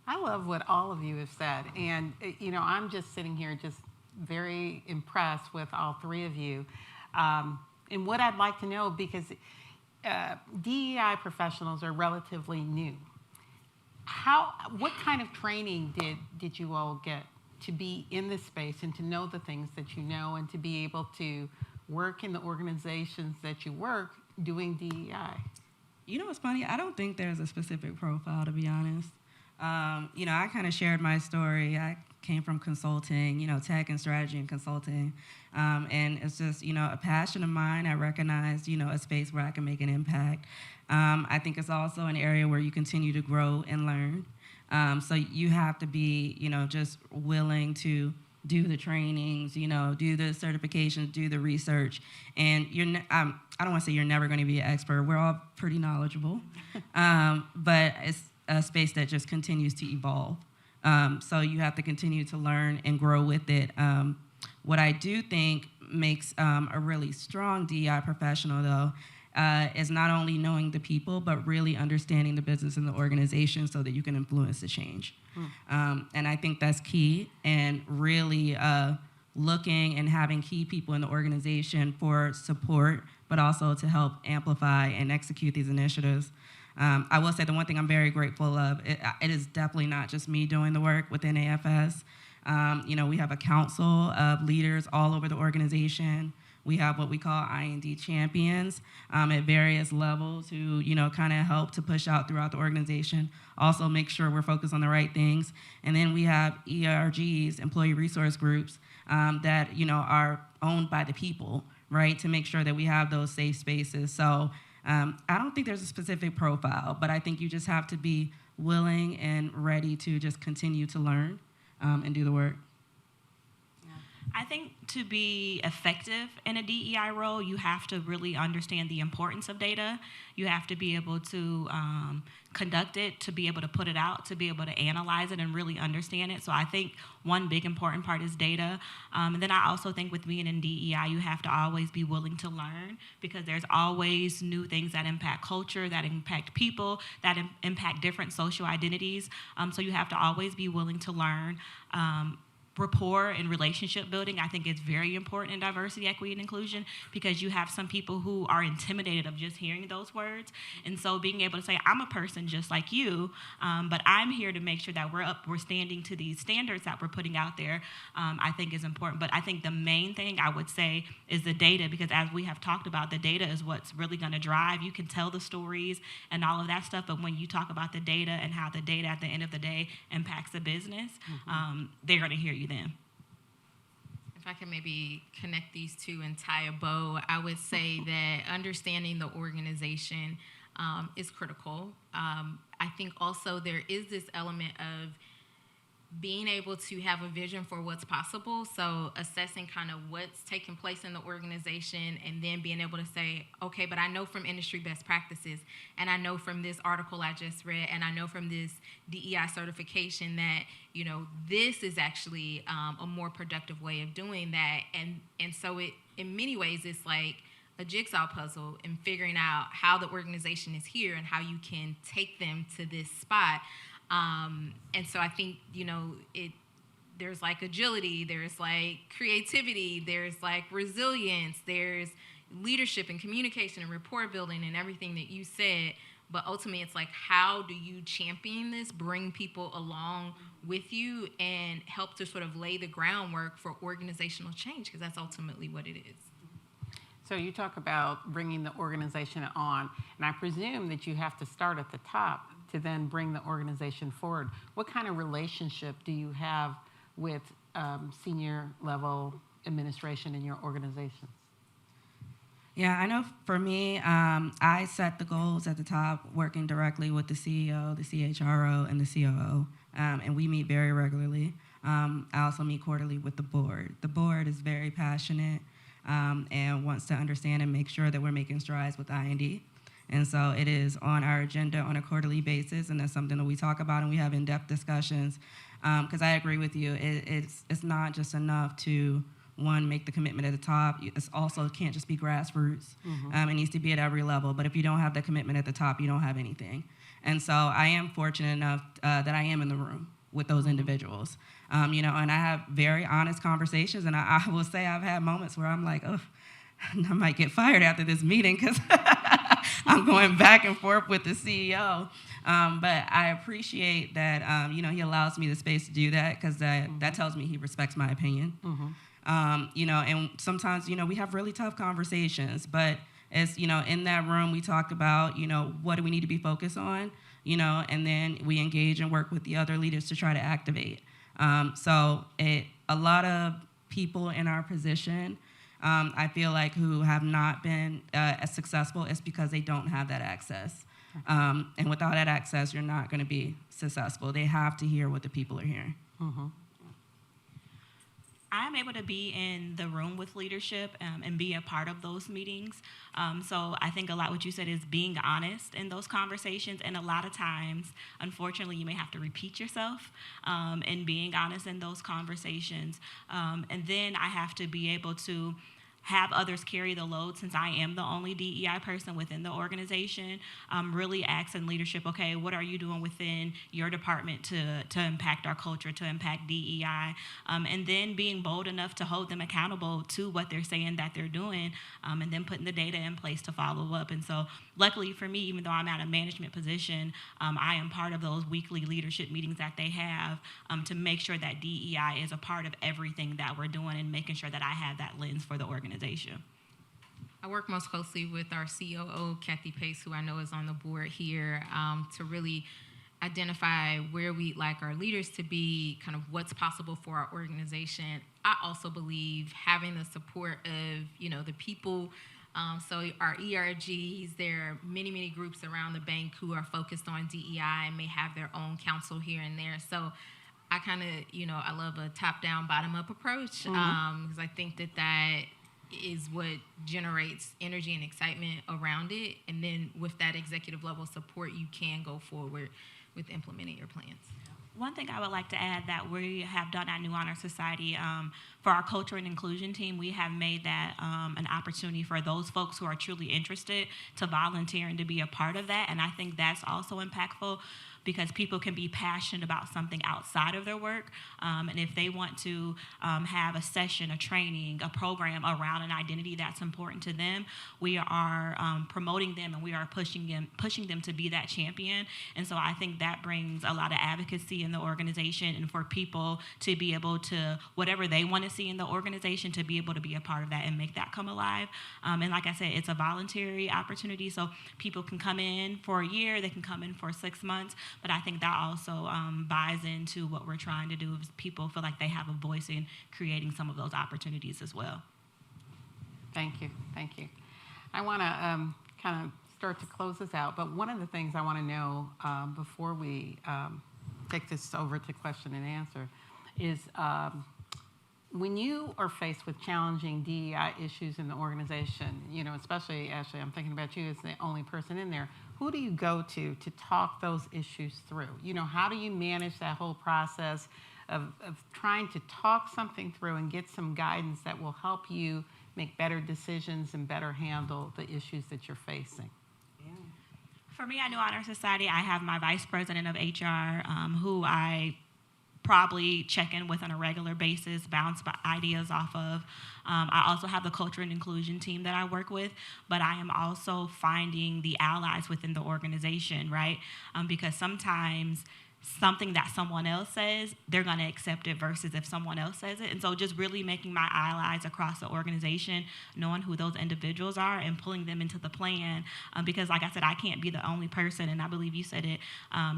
I love what all of you have said. And, I'm just sitting here just very impressed with all three of you. And what I'd like to know, because DEI professionals are relatively new. What kind of training did you all get to be in this space and to know the things that you know and to be able to work in the organizations that you work doing DEI? What's funny? I don't think there's a specific profile, to be honest. I kind of shared my story. I came from consulting, tech and strategy and consulting. And it's just, a passion of mine. I recognized, a space where I can make an impact. I think it's also an area where you continue to grow and learn. So you have to be, just willing to do the trainings, do the certifications, do the research. And I don't want to say you're never going to be an expert. We're all pretty knowledgeable. But it's a space that just continues to evolve. So you have to continue to learn and grow with it. What I do think makes a really strong DEI professional, though, is not only knowing the people, but really understanding the business and the organization so that you can influence the change. And I think that's key, and really looking and having key people in the organization for support, but also to help amplify and execute these initiatives. I will say the one thing I'm very grateful of, it is definitely not just me doing the work within AFS. We have a council of leaders all over the organization. We have what we call IND champions at various levels who, kind of help to push out throughout the organization, also make sure we're focused on the right things. And then we have ERGs, employee resource groups, that, are owned by the people, right, to make sure that we have those safe spaces. So I don't think there's a specific profile, but I think you just have to be willing and ready to just continue to learn and do the work. I think to be effective in a DEI role, you have to really understand the importance of data. You have to be able to conduct it, to be able to put it out, to be able to analyze it and really understand it. So I think one big important part is data. And then I also think with being in DEI, you have to always be willing to learn, because there's always new things that impact culture, that impact people, that impact different social identities. So you have to always be willing to learn. Rapport and relationship building, I think it's very important in diversity, equity, and inclusion, because you have some people who are intimidated of just hearing those words. And so being able to say, I'm a person just like you, but I'm here to make sure that we're standing to these standards that we're putting out there, I think is important. But I think the main thing I would say is the data, because as we have talked about, the data is what's really going to drive. You can tell the stories and all of that stuff, but when you talk about the data and how the data at the end of the day impacts the business, they're going to hear you then. If I can maybe connect these two and tie a bow, I would say that understanding the organization is critical. I think also there is this element of being able to have a vision for what's possible. So assessing kind of what's taking place in the organization, and then being able to say, okay, but I know from industry best practices, and I know from this article I just read, and I know from this DEI certification that, this is actually a more productive way of doing that. And so it, in many ways, it's like a jigsaw puzzle in figuring out how the organization is here and how you can take them to this spot. And so I think, there's like agility, there's like creativity, there's like resilience, there's leadership and communication and rapport building and everything that you said. But ultimately, it's like, how do you champion this, bring people along with you, and help to sort of lay the groundwork for organizational change, because that's ultimately what it is. So you talk about bringing the organization on, and I presume that you have to start at the top to then bring the organization forward. What kind of relationship do you have with senior level administration in your organizations? Yeah, I know for me, I set the goals at the top, working directly with the CEO, the CHRO, and the COO, and we meet very regularly. I also meet quarterly with the board. The board is very passionate and wants to understand and make sure that we're making strides with I&D. And so it is on our agenda on a quarterly basis, and that's something that we talk about and we have in-depth discussions. Because I agree with you, it's not just enough to, one, make the commitment at the top. It's also can't just be grassroots. It needs to be at every level. But if you don't have the commitment at the top, you don't have anything. And so I am fortunate enough that I am in the room with those individuals. And I have very honest conversations, and I will say I've had moments where I'm like, oh, I might get fired after this meeting because I'm going back and forth with the CEO. But I appreciate that, he allows me the space to do that because that tells me he respects my opinion. And sometimes, we have really tough conversations, but as, in that room, we talked about, what do we need to be focused on, and then we engage and work with the other leaders to try to activate. So a lot of people in our position, I feel like who have not been as successful is because they don't have that access. And without that access, you're not going to be successful. They have to hear what the people are hearing. I'm able to be in the room with leadership and be a part of those meetings. So I think a lot what you said is being honest in those conversations. And a lot of times, unfortunately, you may have to repeat yourself in being honest in those conversations. And then I have to be able to have others carry the load since I am the only DEI person within the organization. Really asking leadership, okay, what are you doing within your department to impact our culture, to impact DEI? And then being bold enough to hold them accountable to what they're saying that they're doing, and then putting the data in place to follow up. And so luckily for me, even though I'm at a management position, I am part of those weekly leadership meetings that they have to make sure that DEI is a part of everything that we're doing and making sure that I have that lens for the organization. I work most closely with our COO, Kathy Pace, who I know is on the board here, to really identify where we'd like our leaders to be, kind of what's possible for our organization. I also believe having the support of, the people. So our ERGs, there are many, many groups around the bank who are focused on DEI and may have their own council here and there. So I kind of, I love a top-down, bottom-up approach because I think that is what generates energy and excitement around it. And then with that executive level support, you can go forward with implementing your plans. One thing I would like to add that we have done at New Honor Society, for our culture and inclusion team, we have made that an opportunity for those folks who are truly interested to volunteer and to be a part of that. And I think that's also impactful because people can be passionate about something outside of their work. And if they want to have a session, a training, a program around an identity that's important to them, we are promoting them and we are pushing them to be that champion. And so I think that brings a lot of advocacy in the organization and for people to be able to, whatever they want to see in the organization, to be able to be a part of that and make that come alive. And like I said, it's a voluntary opportunity, so people can come in for a year, they can come in for 6 months, but I think that also buys into what we're trying to do is people feel like they have a voice in creating some of those opportunities as well. Thank you. I want to kind of start to close this out, but one of the things I want to know before we take this over to question and answer is when you are faced with challenging DEI issues in the organization, especially, Ashley, I'm thinking about you as the only person in there, who do you go to talk those issues through? How do you manage that whole process of trying to talk something through and get some guidance that will help you make better decisions and better handle the issues that you're facing? For me, at New Honor Society, I have my vice president of HR, who I probably check in with on a regular basis, bounce ideas off of. I also have the culture and inclusion team that I work with, but I am also finding the allies within the organization, right? Because sometimes something that someone else says, they're going to accept it versus if someone else says it. And so just really making my allies across the organization, knowing who those individuals are and pulling them into the plan. Because like I said, I can't be the only person, and I believe you said it,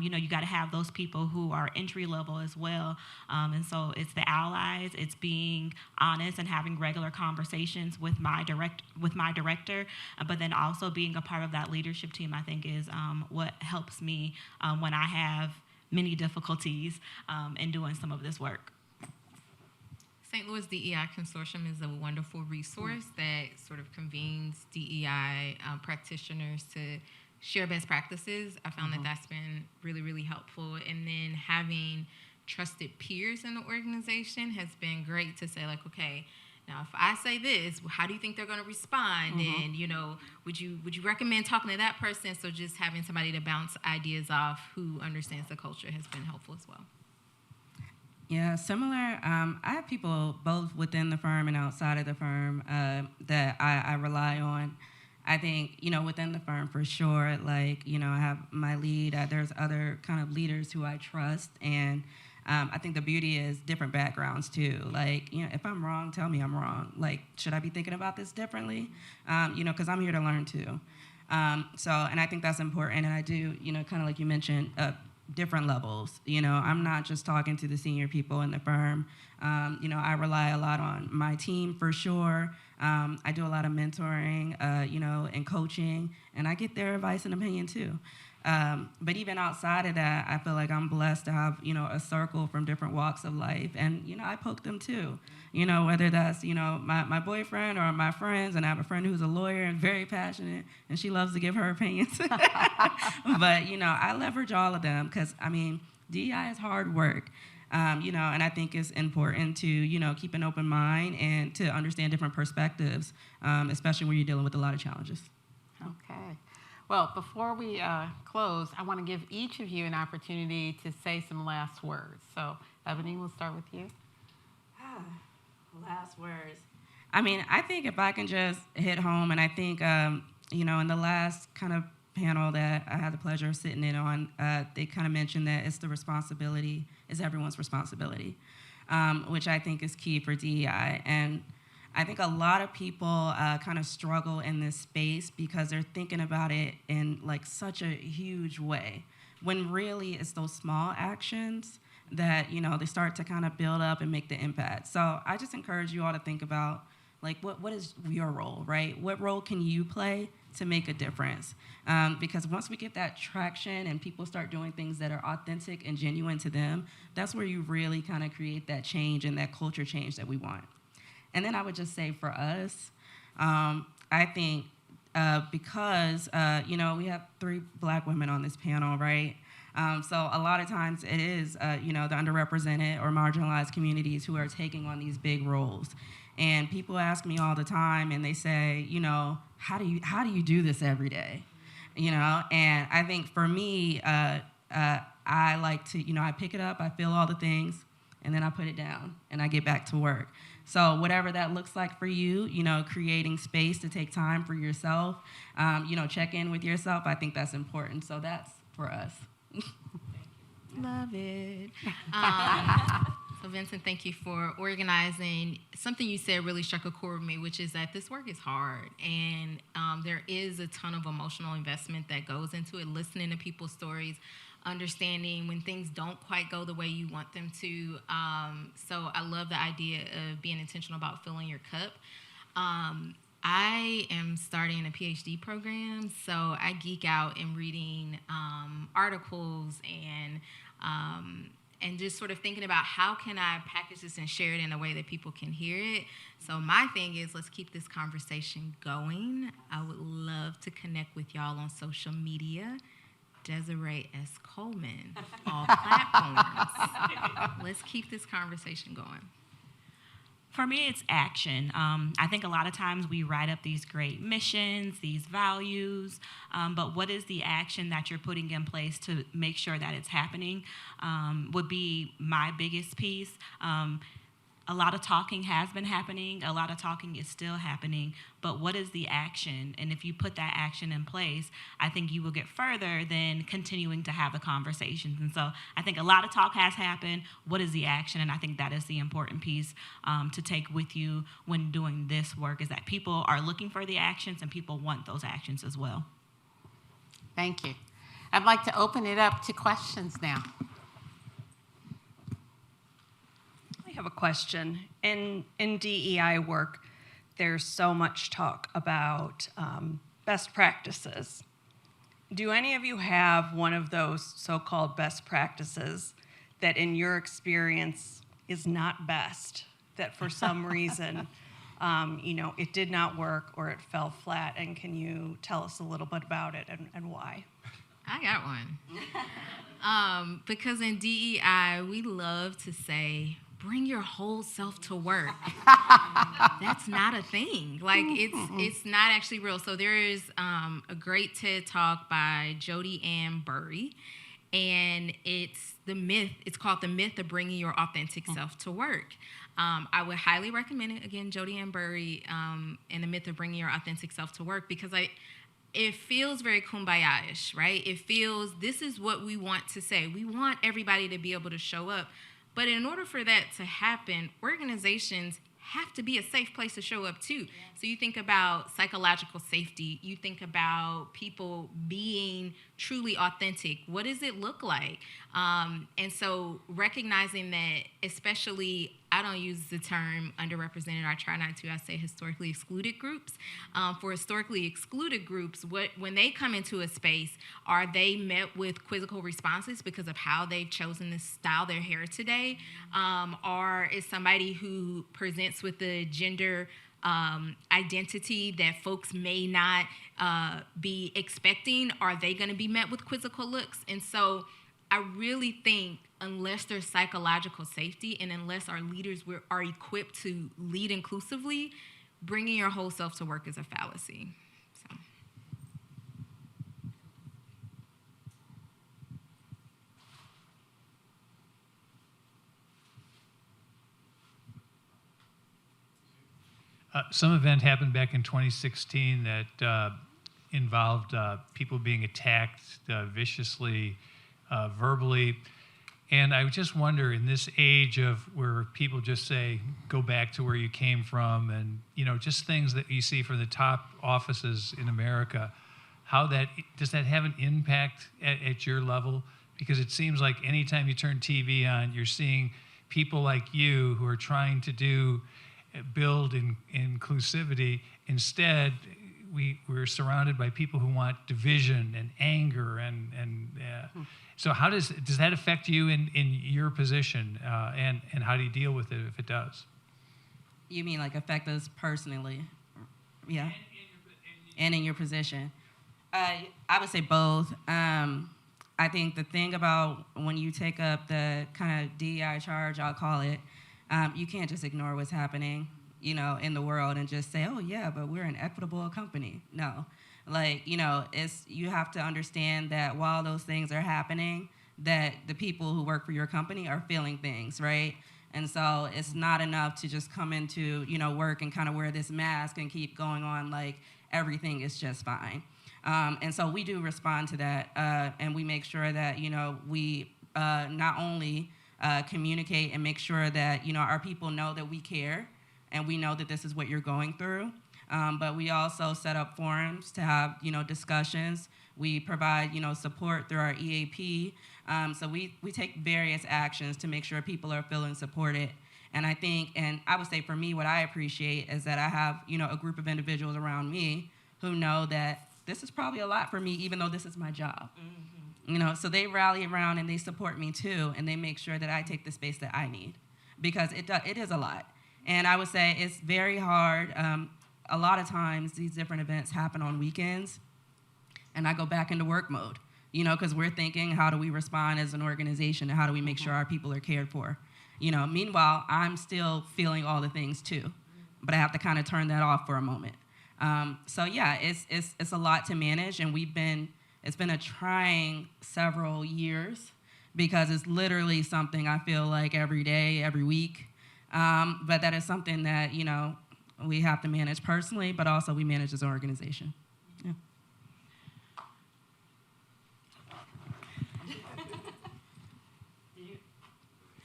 you got to have those people who are entry level as well. And so it's the allies, it's being honest and having regular conversations with my director, but then also being a part of that leadership team, I think is what helps me when I have many difficulties in doing some of this work. St. Louis DEI Consortium is a wonderful resource that sort of convenes DEI practitioners to share best practices. I found that that's been really, really helpful. And then having trusted peers in the organization has been great to say, like, okay, now if I say this, how do you think they're going to respond? And, would you recommend talking to that person? So just having somebody to bounce ideas off who understands the culture has been helpful as well. Yeah, similar. I have people both within the firm and outside of the firm that I rely on. I think, within the firm for sure, I have my lead. There's other kind of leaders who I trust, and I think the beauty is different backgrounds too. If I'm wrong, tell me I'm wrong. Should I be thinking about this differently? Because I'm here to learn too. And I think that's important. And I do, kind of like you mentioned, different levels. I'm not just talking to the senior people in the firm. I rely a lot on my team for sure. I do a lot of mentoring, and coaching, and I get their advice and opinion too. But even outside of that, I feel like I'm blessed to have, a circle from different walks of life. And, I poke them too, whether that's, my boyfriend or my friends. And I have a friend who's a lawyer and very passionate, and she loves to give her opinions. But, I leverage all of them because, DEI is hard work. And I think it's important to, keep an open mind and to understand different perspectives, especially when you're dealing with a lot of challenges. Okay. Well, before we close, I want to give each of you an opportunity to say some last words. So, Ebony, we'll start with you. Last words. I think if I can just hit home, and I think, in the last kind of panel that I had the pleasure of sitting in on, they kind of mentioned that it's everyone's responsibility, which I think is key for DEI. And I think a lot of people kind of struggle in this space because they're thinking about it in such a huge way, when really it's those small actions that, they start to kind of build up and make the impact. So I just encourage you all to think about what is your role, right? What role can you play to make a difference? Because once we get that traction and people start doing things that are authentic and genuine to them, that's where you really kind of create that change and that culture change that we want. And then I would just say for us, I think because, we have 3 Black women on this panel, right? So a lot of times it is, the underrepresented or marginalized communities who are taking on these big roles. And people ask me all the time, and they say, how do you do this every day? And I think for me, I like to, I pick it up, I feel all the things, and then I put it down, and I get back to work. So whatever that looks like for you, creating space to take time for yourself, check in with yourself, I think that's important. So that's for us. Love it. So Vincent, thank you for organizing. Something you said really struck a chord with me, which is that this work is hard, and there is a ton of emotional investment that goes into it, listening to people's stories, understanding when things don't quite go the way you want them to. So I love the idea of being intentional about filling your cup. I am starting a PhD program, so I geek out in reading articles and just sort of thinking about how can I package this and share it in a way that people can hear it. So my thing is, let's keep this conversation going. I would love to connect with y'all on social media. Desiree S. Coleman, all platforms. Let's keep this conversation going. For me, it's action. I think a lot of times we write up these great missions, these values, but what is the action that you're putting in place to make sure that it's happening would be my biggest piece. a lot of talking has been happening, a lot of talking is still happening, but what is the action? And if you put that action in place, I think you will get further than continuing to have the conversations. And so I think a lot of talk has happened. What is the action? And I think that is the important piece to take with you when doing this work, is that people are looking for the actions and people want those actions as well. Thank you. I'd like to open it up to questions now. I have a question. In DEI work, there's so much talk about best practices. Do any of you have one of those so-called best practices that in your experience is not best, that for some reason, it did not work or it fell flat? And can you tell us a little bit about it and why? I got one. Because in DEI, we love to say, bring your whole self to work. That's not a thing. Like, it's not actually real. So there is a great TED Talk by Jodi Ann Burry, and it's called The Myth of Bringing Your Authentic Self to Work. I would highly recommend it. Again, Jodi Ann Burry, and The Myth of Bringing Your Authentic Self to Work, because it feels very kumbaya-ish, right? It feels, this is what we want to say. We want everybody to be able to show up. But in order for that to happen, organizations have to be a safe place to show up too. Yeah. So you think about psychological safety, you think about people being truly authentic. What does it look like? And so recognizing that, especially, I don't use the term underrepresented, I try not to, I say historically excluded groups. For historically excluded groups, when they come into a space, are they met with quizzical responses because of how they've chosen to style their hair today? Or is somebody who presents with the gender identity that folks may not be expecting, are they going to be met with quizzical looks? And so I really think, unless there's psychological safety and unless our leaders are equipped to lead inclusively, bringing your whole self to work is a fallacy. Some event happened back in 2016 that involved people being attacked viciously, verbally. And I just wonder, in this age of where people just say, go back to where you came from, and just things that you see from the top offices in America, does that have an impact at your level? Because it seems like anytime you turn TV on, you're seeing people like you who are trying to build inclusivity. Instead, we're surrounded by people who want division and anger, so how does that affect you in your position, and how do you deal with it if it does? You mean like affect us personally? Yeah. And in your position. I would say both. I think the thing about when you take up the kind of DEI charge, I'll call it, you can't just ignore what's happening, in the world and just say, oh yeah, but we're an equitable company. No. You have to understand that while those things are happening, that the people who work for your company are feeling things, right? And so it's not enough to just come into, work and kind of wear this mask and keep going on like everything is just fine. And so we do respond to that, and we make sure that, we not only communicate and make sure that, our people know that we care and we know that this is what you're going through. But we also set up forums to have, discussions. We provide, support through our EAP. So we take various actions to make sure people are feeling supported. And I think, and I would say for me, what I appreciate is that I have, a group of individuals around me who know that this is probably a lot for me, even though this is my job. Mm-hmm. So they rally around and they support me too, and they make sure that I take the space that I need, because it is a lot. And I would say it's very hard. A lot of times these different events happen on weekends, and I go back into work mode, because we're thinking, how do we respond as an organization, and how do we make sure our people are cared for? Meanwhile, I'm still feeling all the things too, but I have to kind of turn that off for a moment. So yeah, it's a lot to manage, and it's been a trying several years, because it's literally something I feel like every day, every week. But that is something that, you know, we have to manage personally, but also we manage as an organization. Yeah.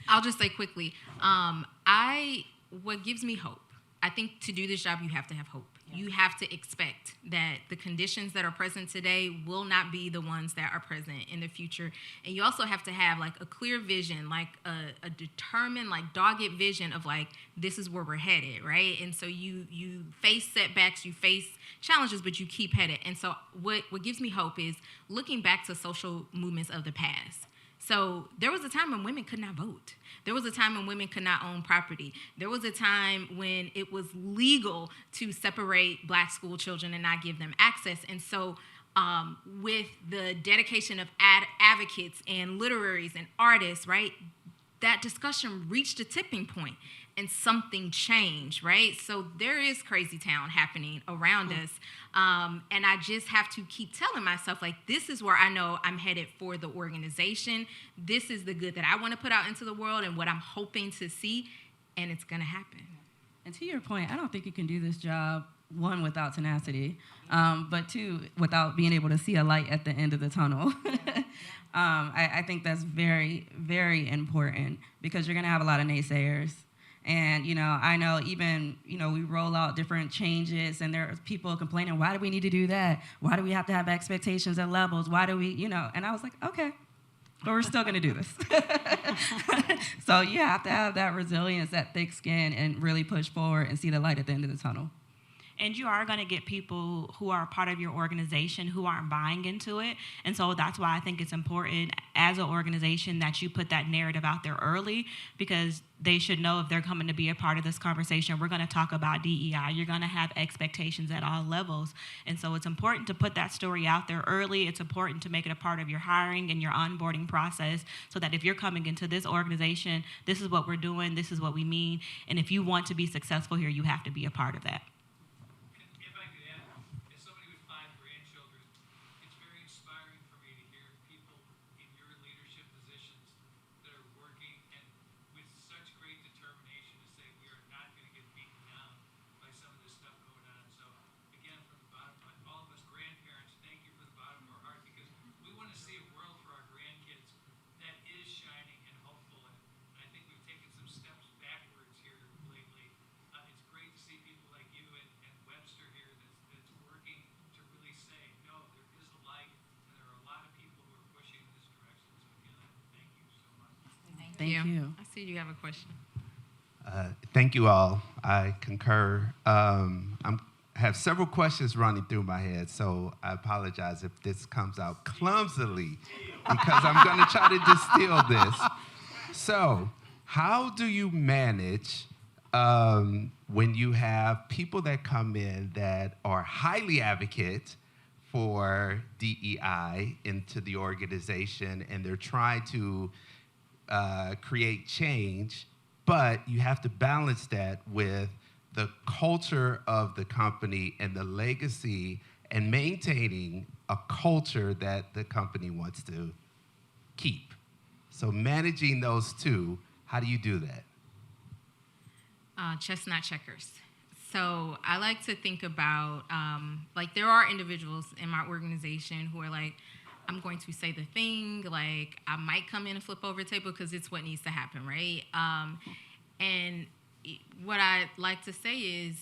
I'll just say quickly, what gives me hope, I think to do this job, you have to have hope. You have to expect that the conditions that are present today will not be the ones that are present in the future. And you also have to have like a clear vision, like a determined, like dogged vision of like, this is where we're headed, right? And so you face setbacks, you face challenges, but you keep headed. And so what gives me hope is looking back to social movements of the past. So there was a time when women could not vote. There was a time when women could not own property. There was a time when it was legal to separate Black school children and not give them access. And so with the dedication of advocates and literaries and artists, right, that discussion reached a tipping point and something changed, right? So there is crazy town happening around us. And I just have to keep telling myself, like, this is where I know I'm headed for the organization. This is the good that I want to put out into the world and what I'm hoping to see, and it's going to happen. And to your point, I don't think you can do this job, one, without tenacity, but two, without being able to see a light at the end of the tunnel. I think that's very, very important because you're going to have a lot of naysayers. And, you know, I know even, you know, we roll out different changes and there are people complaining, why do we need to do that? Why do we have to have expectations and levels? Why do we, you know, and I was like, okay, but we're still going to do this. So you have to have that resilience, that thick skin, and really push forward and see the light at the end of the tunnel. And you are going to get people who are part of your organization who aren't buying into it. And so that's why I think it's important as an organization that you put that narrative out there early, because they should know if they're coming to be a part of this conversation, we're going to talk about DEI. You're going to have expectations at all levels. And so it's important to put that story out there early. It's important to make it a part of your hiring and your onboarding process so that if you're coming into this organization, this is what we're doing, this is what we mean. And if you want to be successful here, you have to be a part of that. Thank you. I see you have a question. Thank you all. I concur. I have several questions running through my head, so I apologize if this comes out clumsily because I'm going to try to distill this. So, how do you manage when you have people that come in that are highly advocate for DEI into the organization and they're trying to create change, but you have to balance that with the culture of the company and the legacy and maintaining a culture that the company wants to keep. So managing those two, how do you do that? Chestnut checkers. So I like to think about, like, there are individuals in my organization who are like, I'm going to say the thing, like, I might come in and flip over a table because it's what needs to happen, right? And what I like to say is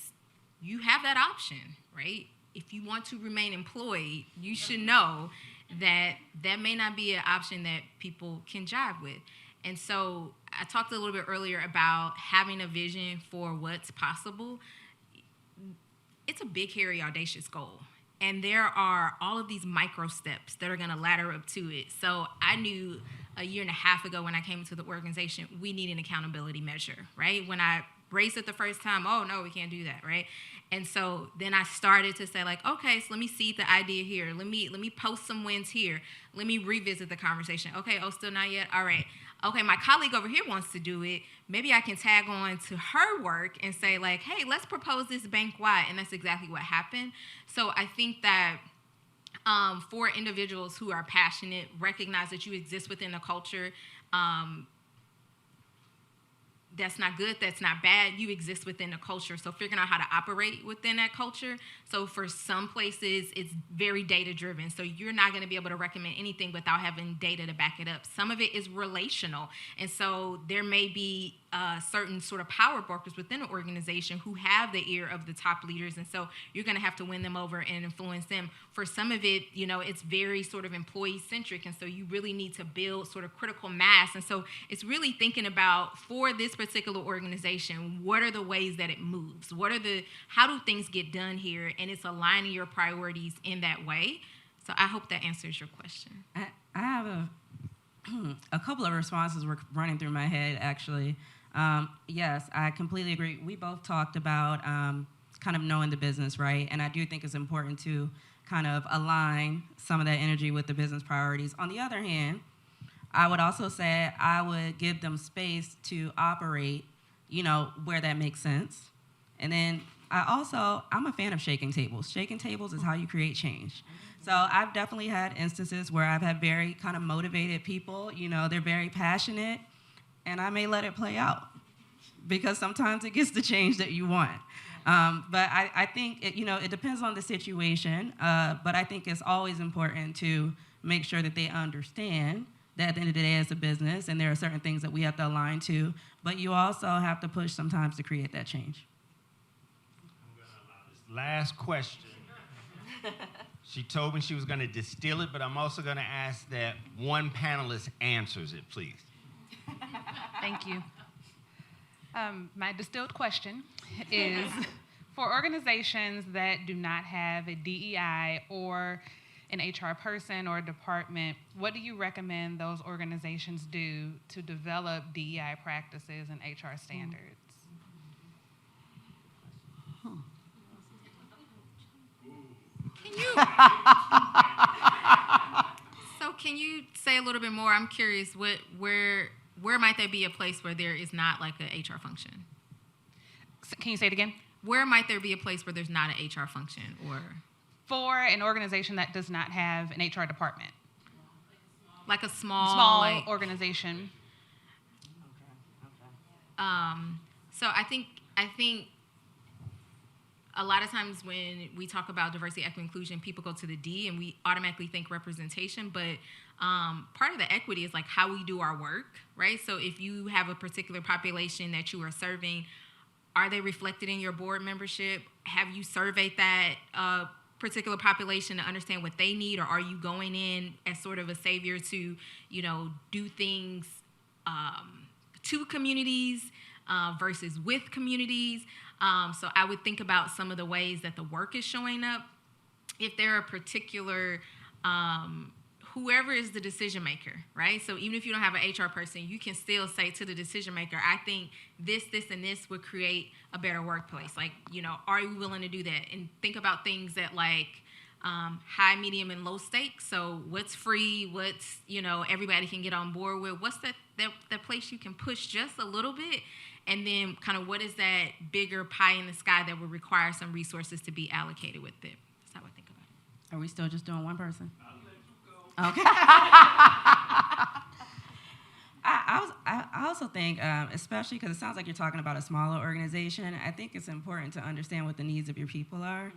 you have that option, right? If you want to remain employed, you should know that that may not be an option that people can jive with. And so I talked a little bit earlier about having a vision for what's possible. It's a big, hairy, audacious goal. And there are all of these micro steps that are going to ladder up to it. So I knew a year and a half ago when I came into the organization, we need an accountability measure, right? When I raised it the first time, oh, no, we can't do that, right? And so then I started to say, like, okay, so let me seed the idea here. Let me post some wins here. Let me revisit the conversation. Okay, oh, still not yet? All right. Okay, my colleague over here wants to do it. Maybe I can tag on to her work and say, like, hey, let's propose this bank-wide. And that's exactly what happened. So I think that for individuals who are passionate, recognize that you exist within a culture, that's not good, that's not bad. You exist within the culture. So figuring out how to operate within that culture. So for some places, it's very data driven. So you're not going to be able to recommend anything without having data to back it up. Some of it is relational. And so there may be certain sort of power brokers within an organization who have the ear of the top leaders. And so you're going to have to win them over and influence them. For some of it, it's very sort of employee centric. And so you really need to build sort of critical mass. And so it's really thinking about, for this particular organization, what are the ways that it moves? How do things get done here? And it's aligning your priorities in that way. So I hope that answers your question. I have a couple of responses were running through my head, actually. Yes, I completely agree. We both talked about kind of knowing the business, right? And I do think it's important to kind of align some of that energy with the business priorities. On the other hand, I would also say I would give them space to operate, where that makes sense. And then I'm a fan of shaking tables. Shaking tables is how you create change. So I've definitely had instances where I've had very kind of motivated people, they're very passionate, and I may let it play out because sometimes it gets the change that you want. But I think, it depends on the situation, but I think it's always important to make sure that they understand that at the end of the day it's a business and there are certain things that we have to align to, but you also have to push sometimes to create that change. I'm going to allow this last question. She told me she was going to distill it, but I'm also going to ask that one panelist answers it, please. Thank you. My distilled question is, for organizations that do not have a DEI or an HR person or a department, what do you recommend those organizations do to develop DEI practices and HR standards? Can you say a little bit more? I'm curious, where might there be a place where there is not like an HR function? Can you say it again? Where might there be a place where there's not an HR function? Or for an organization that does not have an HR department. Like a small organization. So I think a lot of times when we talk about diversity, equity, inclusion, people go to the D and we automatically think representation, but part of the equity is like how we do our work, right? So if you have a particular population that you are serving, are they reflected in your board membership? Have you surveyed that particular population to understand what they need, or are you going in as sort of a savior to, do things to communities versus with communities? So I would think about some of the ways that the work is showing up. If there are particular, whoever is the decision maker, right? So even if you don't have an HR person, you can still say to the decision maker, I think this, and this would create a better workplace. Like, are you willing to do that? And think about things that like high, medium, and low stakes. So what's free, what's, everybody can get on board with, what's that place you can push just a little bit? And then kind of what is that bigger pie in the sky that would require some resources to be allocated with it? That's how I think about it. Are we still just doing one person? I'll let you go. Okay. I also think, especially because it sounds like you're talking about a smaller organization, I think it's important to understand what the needs of your people are.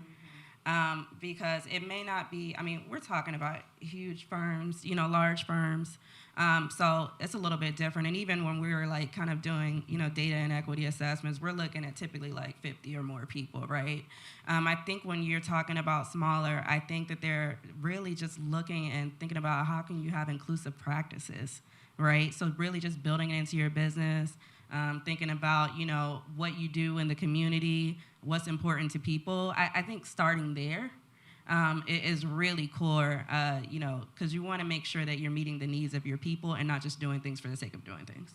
Because it may not be, we're talking about huge firms, large firms. So it's a little bit different. And even when we were like kind of doing, data and equity assessments, we're looking at typically like 50 or more people, right? I think when you're talking about smaller, I think that they're really just looking and thinking about how can you have inclusive practices, right? So really just building it into your business, thinking about, what you do in the community, what's important to people. I think starting there is really core, because you want to make sure that you're meeting the needs of your people and not just doing things for the sake of doing things.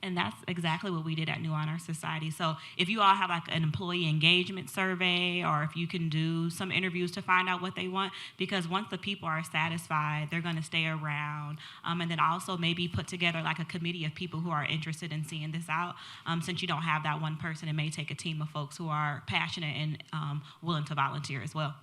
And that's exactly what we did at New Honor Society. So if you all have like an employee engagement survey, or if you can do some interviews to find out what they want, because once the people are satisfied, they're going to stay around. And then also maybe put together like a committee of people who are interested in seeing this out. Since you don't have that one person, it may take a team of folks who are passionate and willing to volunteer as well.